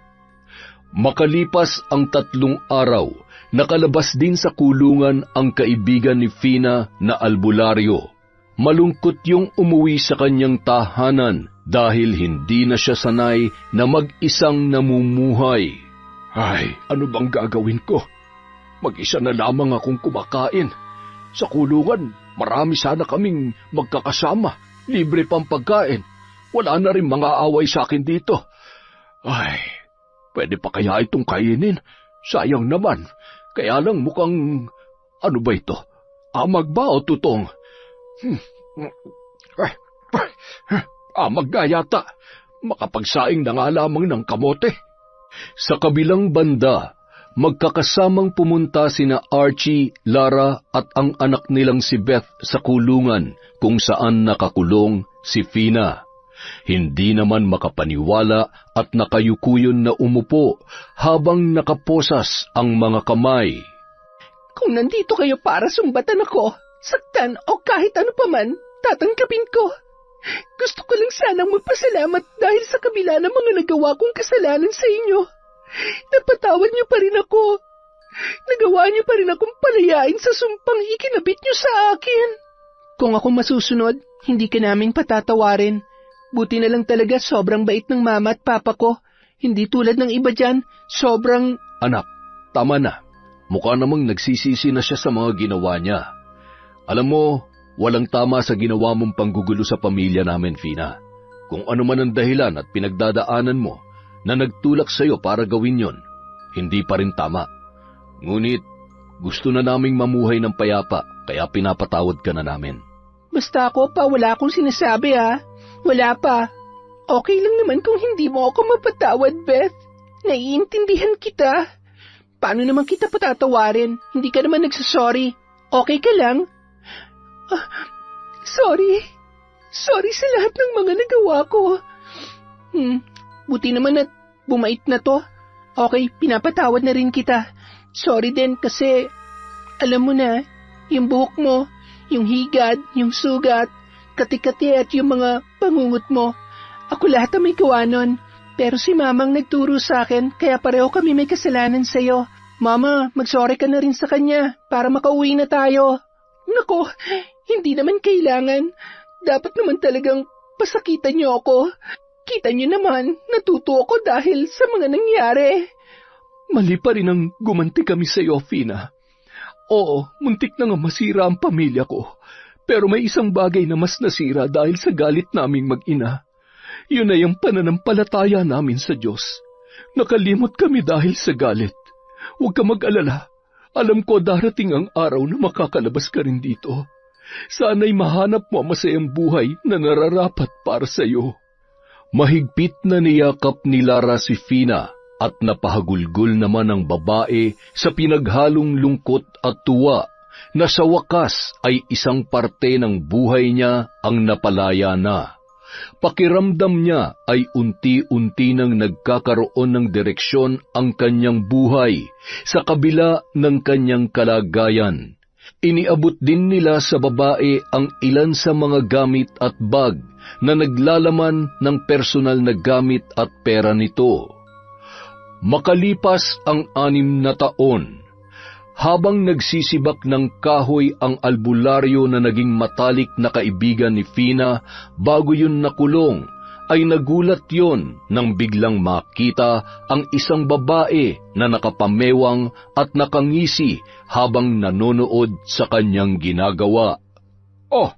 Makalipas ang 3 araw, nakalabas din sa kulungan ang kaibigan ni Fina na albularyo. Malungkot yung umuwi sa kanyang tahanan dahil hindi na siya sanay na mag-isang namumuhay. Ay, ano bang gagawin ko? Mag-isa na lamang akong kumakain. Sa kulungan, marami sana kaming magkakasama. Libre pang pagkain. Wala na rin mga away sa akin dito. Ay, pwede pa kaya itong kainin? Sayang naman. Kaya lang mukhang... Ano ba ito? Amag ba o tutong? Amag nga yata. Makapagsaing na nga lamang ng kamote. Sa kabilang banda, magkakasamang pumunta sina Archie, Lara at ang anak nilang si Beth sa kulungan kung saan nakakulong si Fina. Hindi naman makapaniwala at nakayukuyon na umupo habang nakaposas ang mga kamay. Kung nandito kayo para sumbatan ako, saktan o kahit ano pa man, tatanggapin ko. Gusto ko lang sanang magpasalamat dahil sa kabila ng mga nagawa kong kasalanan sa inyo. Napatawad niyo pa rin ako. Nagawa niyo pa rin akong palayain sa sumpang ikinabit niyo sa akin. Kung ako masusunod, hindi ka namin patatawarin. Buti na lang talaga sobrang bait ng mama at papa ko. Hindi tulad ng iba dyan, sobrang... Anak, tama na. Mukha namang nagsisisi na siya sa mga ginawa niya. Alam mo, walang tama sa ginawa mong panggugulo sa pamilya namin, Fina. Kung ano man ang dahilan at pinagdadaanan mo na nagtulak sa'yo para gawin yon, hindi pa rin tama. Ngunit, gusto na naming mamuhay ng payapa, kaya pinapatawad ka na namin. Basta ako pa, wala akong sinasabi ha. Wala pa. Okay lang naman kung hindi mo ako mapatawad, Beth. Naiintindihan kita. Paano naman kita patatawarin? Hindi ka naman nagsasorry. Okay ka lang? Sorry. Sorry sa lahat ng mga nagawa ko. Buti naman at bumait na to. Okay, pinapatawad na rin kita. Sorry din kasi, alam mo na, yung buhok mo, yung higad, yung sugat, kati-kati at yung mga pangungot mo. Ako lahat ang may gawa nun. Pero si Mamang nagturo sa akin, kaya pareho kami may kasalanan sa'yo. Mama, mag-sorry ka na rin sa kanya para makauwi na tayo. Nako, hindi naman kailangan. Dapat naman talagang pasakitan niyo ako. Kita niyo naman, natuto ako dahil sa mga nangyari. Mali pa rin ang gumanti kami sa iyo, Fina. Oo, muntik na nga masira ang pamilya ko. Pero may isang bagay na mas nasira dahil sa galit naming mag-ina. Yun ay ang pananampalataya namin sa Diyos. Nakalimot kami dahil sa galit. Huwag ka mag-alala. Alam ko darating ang araw na makakalabas ka rin dito. Sana'y mahanap mo ang masayang buhay na nararapat para sa iyo. Mahigpit na niyakap ni Lara si Fina at napahagulgol naman ang babae sa pinaghalong lungkot at tuwa na sa wakas ay isang parte ng buhay niya ang napalaya na. Pakiramdam niya ay unti-unti nang nagkakaroon ng direksyon ang kanyang buhay sa kabila ng kanyang kalagayan. Iniabot din nila sa babae ang ilan sa mga gamit at bag na naglalaman ng personal na gamit at pera nito. Makalipas ang 6 na taon, habang nagsisibak ng kahoy ang albularyo na naging matalik na kaibigan ni Fina bago yun nakulong, ay nagulat yon nang biglang makita ang isang babae na nakapamewang at nakangisi habang nanonood sa kanyang ginagawa. Oh,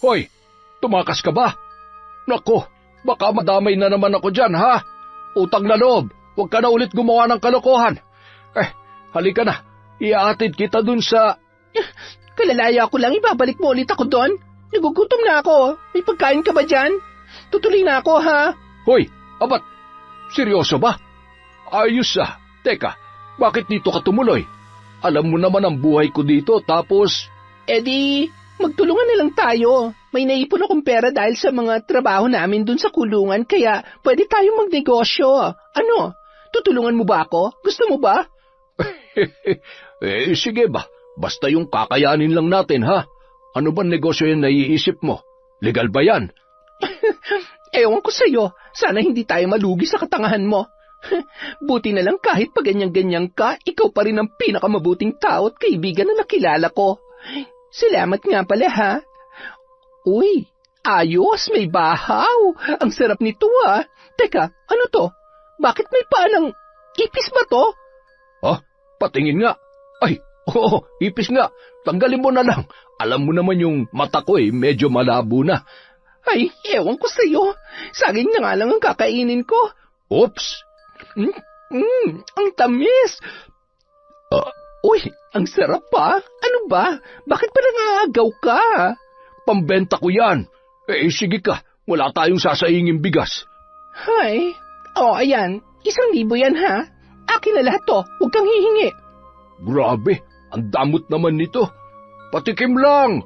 hoy, tumakas ka ba? Nako, baka madamay na naman ako dyan, ha? Utang na loob, huwag ka na ulit gumawa ng kalokohan. Halika na, iaatid kita dun sa... Kalalaya ko lang, ibabalik mo ulit ako doon. Nagugutom na ako. May pagkain ka ba dyan? Tutuloy na ako, ha? Hoy, abat, seryoso ba? Ayos ah. Teka, bakit dito ka tumuloy? Alam mo naman ang buhay ko dito, tapos... Di, magtulungan na lang tayo. May naipon akong pera dahil sa mga trabaho namin dun sa kulungan, kaya pwede tayong magnegosyo. Ano? Tutulungan mo ba ako? Gusto mo ba? Sige ba? Basta yung kakayanin lang natin, ha? Ano ba negosyo yan naiisip mo? Legal ba yan? Ewan ko sa'yo. Sana hindi tayo malugi sa katangahan mo. Buti na lang kahit pa ganyan-ganyan ka, ikaw pa rin ang pinakamabuting tao at kaibigan na nakilala ko. Salamat nga pala, ha? Uy, ayos, may bahaw. Ang sarap nito, ha? Teka, ano to? Bakit may paanang ipis ba to? Patingin nga. Ay, oo, ipis nga. Tanggalin mo na lang. Alam mo naman yung mata ko medyo malabo na. Ay, ewan ko sa'yo. Saging na nga lang ang kakainin ko. Oops! Ang tamis! Uy, ang sarap pa. Ano ba? Bakit pa nangaagaw ka? Pambenta ko yan. Sige ka, wala tayong sasaingin bigas. Hay, ayan. 1,000 yan, ha? Akin na lahat to. Huwag kang hihingi. Grabe, ang damot naman nito. Patikim lang.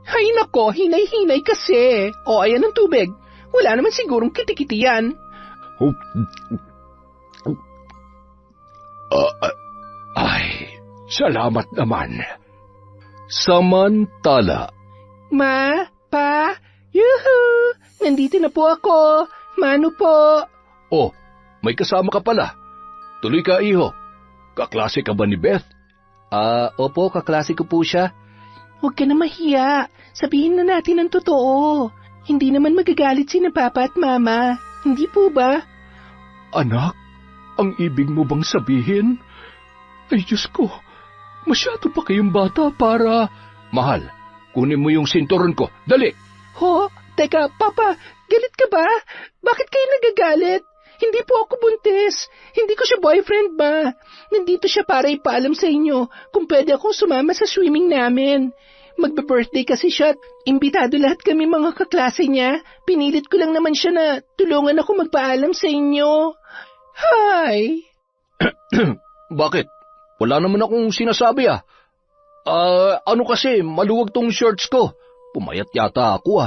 Hay nako, hinay-hinay kasi. Ayan ang tubig. Wala naman sigurong kitikiti yan. Ay, salamat naman. Samantala, Ma, Pa, yuhu! Nandito na po ako. Mano po? Oh, may kasama ka pala. Tuloy ka, iho. Kaklase ka ba ni Beth? Opo, kaklase ko po siya. Huwag ka na mahiya. Sabihin na natin ang totoo. Hindi naman magagalit si na Papa at Mama. Hindi po ba? Anak, ang ibig mo bang sabihin? Ay, Diyos ko, masyado pa kayong bata para... Mahal, kunin mo yung sinturon ko. Dali! Ho? Teka, Papa, galit ka ba? Bakit kayo nagagalit? Hindi po ako buntis. Hindi ko siya boyfriend ba? Nandito siya para ipaalam sa inyo kung pwede akong sumama sa swimming namin. Magbe-birthday kasi siya at imbitado lahat kami mga kaklase niya. Pinilit ko lang naman siya na tulungan ako magpaalam sa inyo. Hi! Bakit? Wala naman akong sinasabi ano kasi, maluwag tong shorts ko. Pumayat yata ako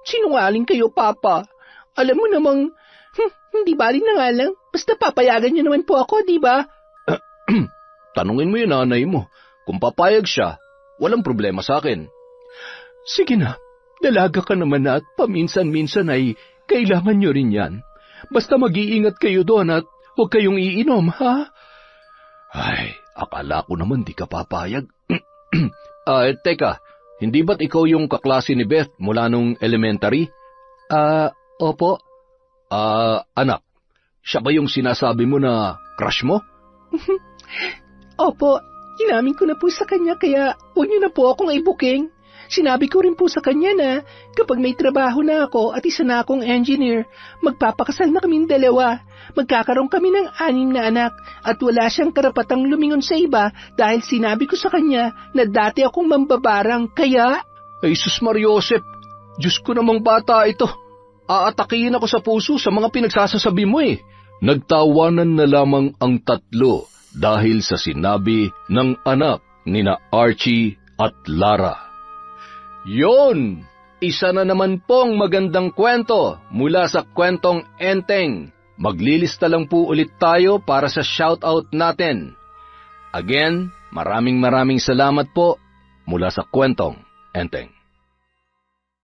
Sinungaling kayo, Papa. Alam mo namang, hindi bali na nga lang. Basta papayagan niyo naman po ako, di ba? Tanungin mo yung nanay mo. Kung papayag siya, walang problema sa akin. Sige na, dalaga ka naman na at paminsan-minsan ay kailangan niyo rin yan. Basta mag-iingat kayo doon at huwag kayong iinom, ha? Ay, akala ko naman di ka papayag. Teka, hindi ba't ikaw yung kaklase ni Beth mula nung elementary? Opo. Anak, siya ba yung sinasabi mo na crush mo? Opo, Inamin ko na po sa kanya kaya huwag niyo na po akong i-booking. Sinabi ko rin po sa kanya na kapag may trabaho na ako at isa na akong engineer, magpapakasal na kaming dalawa. Magkakaroon kami ng 6 na anak at wala siyang karapatang lumingon sa iba dahil sinabi ko sa kanya na dati akong mambabarang kaya... Ay, sus Mariosep, Diyos ko namang bata ito. Aatakihin ako sa puso sa mga pinagsasasabi mo eh. Nagtawanan na lamang ang tatlo dahil sa sinabi ng anak nina Archie at Lara. Yon! Isa na naman pong magandang kwento mula sa kwentong Enteng. Maglilista lang po ulit tayo para sa shoutout natin. Again, maraming salamat po mula sa kwentong Enteng.